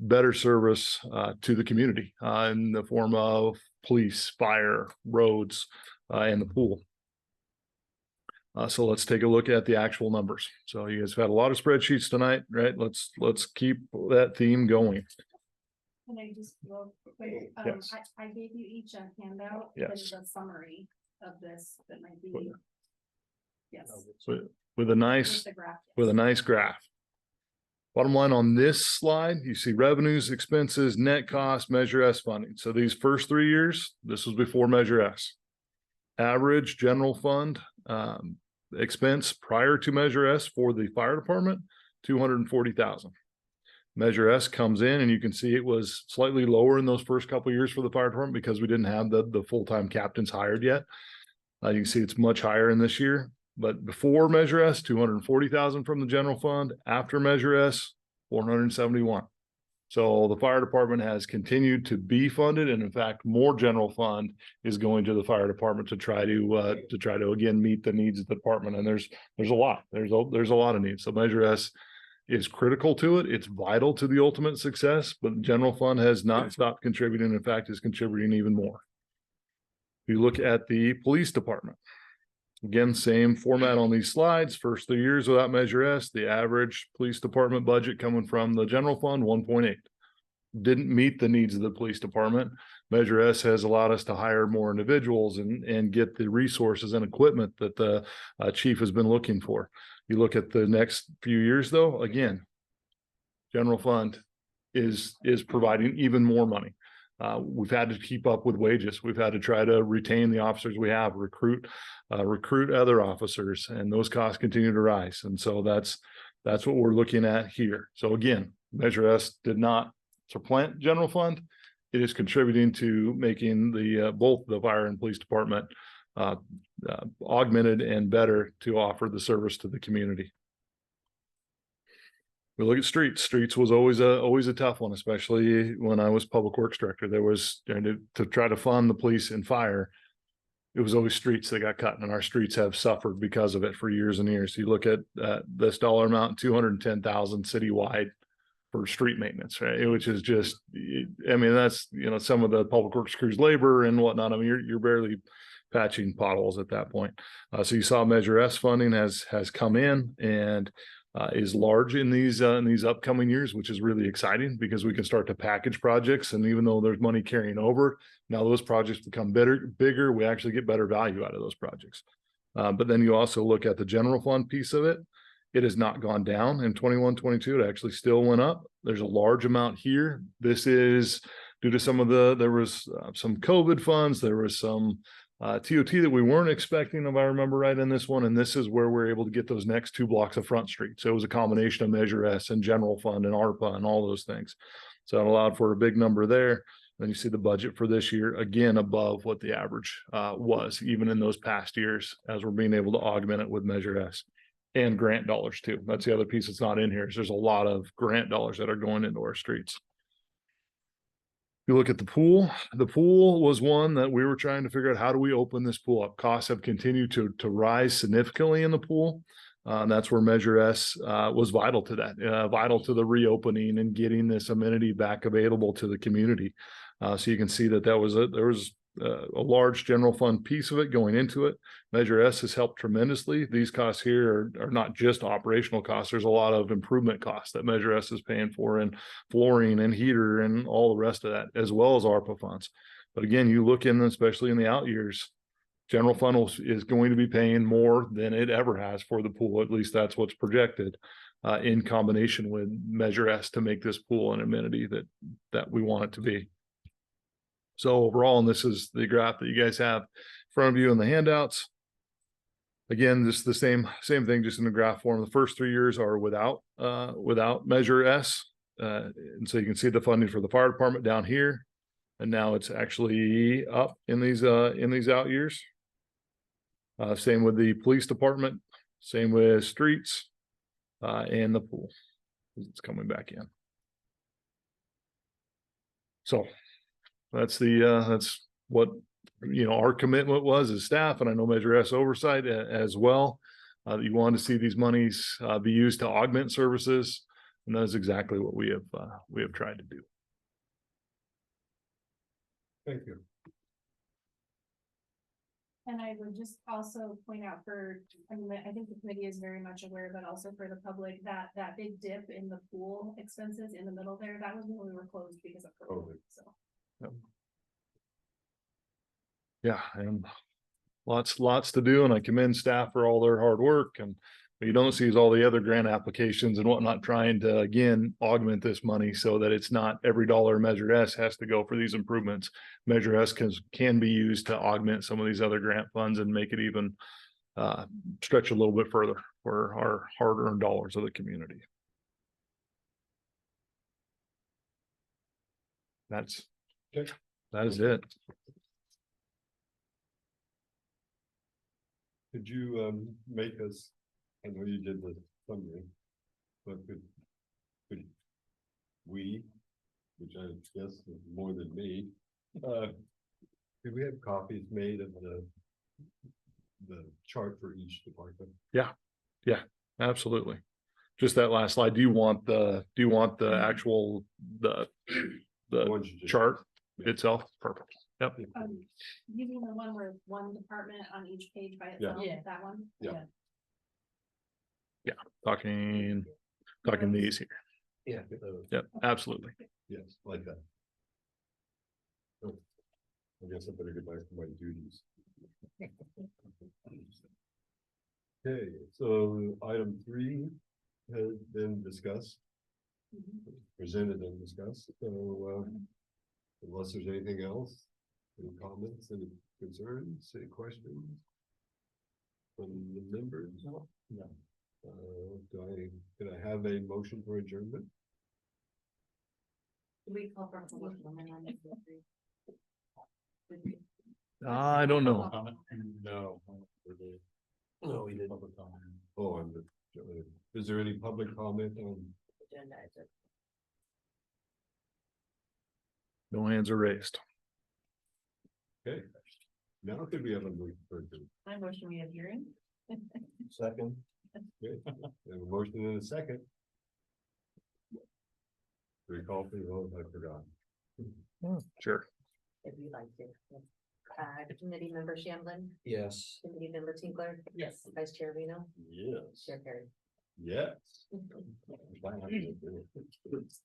better service to the community in the form of police, fire, roads, and the pool. So let's take a look at the actual numbers. So you guys have had a lot of spreadsheets tonight, right? Let's keep that theme going. Can I just real quick? Yes. I gave you each a handout. Yes. That is a summary of this that might be. Yes. So with a nice With the graph, with a yes. nice graph. Bottom line on this slide, you see revenues, expenses, net cost, Measure S funding. So these first 3 years, this was before Measure S. Average general fund expense prior to Measure S for the fire department, $240,000. Measure S comes in, and you can see it was slightly lower in those first couple of years for the fire department because we didn't have the full-time captains hired yet. You can see it's much higher in this year, but before Measure S, 240,000 from the general fund. After Measure S, 471. So the fire department has continued to be funded, and in fact, more general fund is going to the fire department to try to again meet the needs of the department. And there's a lot. There's a lot of needs. So Measure S is critical to it. It's vital to the ultimate success, but the general fund has not stopped contributing. In fact, is contributing even more. If you look at the police department, Again, same format on these slides. First 3 years without Measure S, the average police department budget coming from the general fund, 1.8. Didn't meet the needs of the police department. Measure S has allowed us to hire more individuals and get the resources and equipment that the chief has been looking for. You look at the next few years though, again, general fund is providing even more money. We've had to keep up with wages. We've had to try to retain the officers we have, recruit other officers, and those costs continue to rise. And so that's what we're looking at here. So again, Measure S did not supplant general fund. It is contributing to making the both the fire and police department augmented and better to offer the service to the community. We look at streets. Streets was always a tough one, especially when I was public works director. There was to try to fund the police and fire. It was always streets that got cut, and our streets have suffered because of it for years and years. You look at this dollar amount, 210,000 citywide for street maintenance, right? Which is just, I mean, that's, some of the public works crews labor and whatnot. I mean, you're barely patching potholes at that point. So you saw Measure S funding has come in and is large in these upcoming years, which is really exciting because we can start to package projects. And even though there's money carrying over, now those projects become bigger, we actually get better value out of those projects. But then you also look at the general fund piece of it. It has not gone down in 21, 22. It actually still went up. There's a large amount here. This is due to there was some COVID funds. There was some TOT that we weren't expecting, if I remember right, in this one. And this is where we're able to get those next 2 blocks of Front Street. So it was a combination of Measure S and general fund and ARPA and all those things. So it allowed for a big number there. Then you see the budget for this year, again, above what the average was, even in those past years, as we're being able to augment it with Measure S. And grant dollars too. That's the other piece that's not in here. Is there's a lot of grant dollars that are going into our streets. You look at the pool was one that we were trying to figure out, how do we open this pool up? Costs have continued to rise significantly in the pool. And that's where Measure S was vital to that, vital to the reopening and getting this amenity back available to the community. So you can see that there was a large general fund piece of it going into it. Measure S has helped tremendously. These costs here are not just operational costs. There's a lot of improvement costs that Measure S is paying for, and flooring and heater and all the rest of that, as well as ARPA funds. But again, you look in, especially in the out years, general fund is going to be paying more than it ever has for the pool. At least that's what's projected in combination with Measure S to make this pool an amenity that we want it to be. So overall, and this is the graph that you guys have in front of you in the handouts. Again, this is the same thing, just in the graph form. The first 3 years are without Measure S. And so you can see the funding for the fire department down here. And now it's actually up in these out years. Same with the police department, same with streets, and the pool. It's coming back in. So that's what our commitment was as staff, and I know Measure S oversight as well. You want to see these monies be used to augment services, and that is exactly what we have tried to do. Thank you. And I would just also point out I think the committee is very much aware, but also for the public, that big dip in the pool expenses in the middle there, that was when we were closed because of COVID. So. Yep. Yeah, and lots to do, and I commend staff for all their hard work. And what you don't see is all the other grant applications and whatnot, trying to again augment this money so that it's not every dollar Measure S has to go for these improvements. Measure S can be used to augment some of these other grant funds and make it even stretch a little bit further for our hard-earned dollars of the community. That is it. Could you make us, I know you did the summary, but could we, which I guess is more than me, could we have copies made of the chart for each department? Yeah, absolutely. Just that last slide. Do you want the actual the chart itself? Perfect. Yep. Using the one where one department on each page by Yeah. itself, Yeah. that one? Yeah. Talking these here. Yeah. Yep, absolutely. Yes, like that. Oh, I guess I better get back to my duties. Okay, so item 3 has been discussed. Presented and discussed, so unless there's anything else, any comments, any concerns, any questions? From the members? No. Can I have a motion for adjournment? We call for a motion on that. I don't know. Comment? No. No, we didn't. Oh, is there any public comment on? No hands are raised. Okay, now could we have a motion for adjournment? I motion we adjourn. Second. Okay, we have a motion in a second. Recall for the vote, I forgot. Sure. If you'd like to. Committee member Shamblin, Yes. committee member Tinkler, Yes. vice chair Reno, Yes. chair Perry. Yes.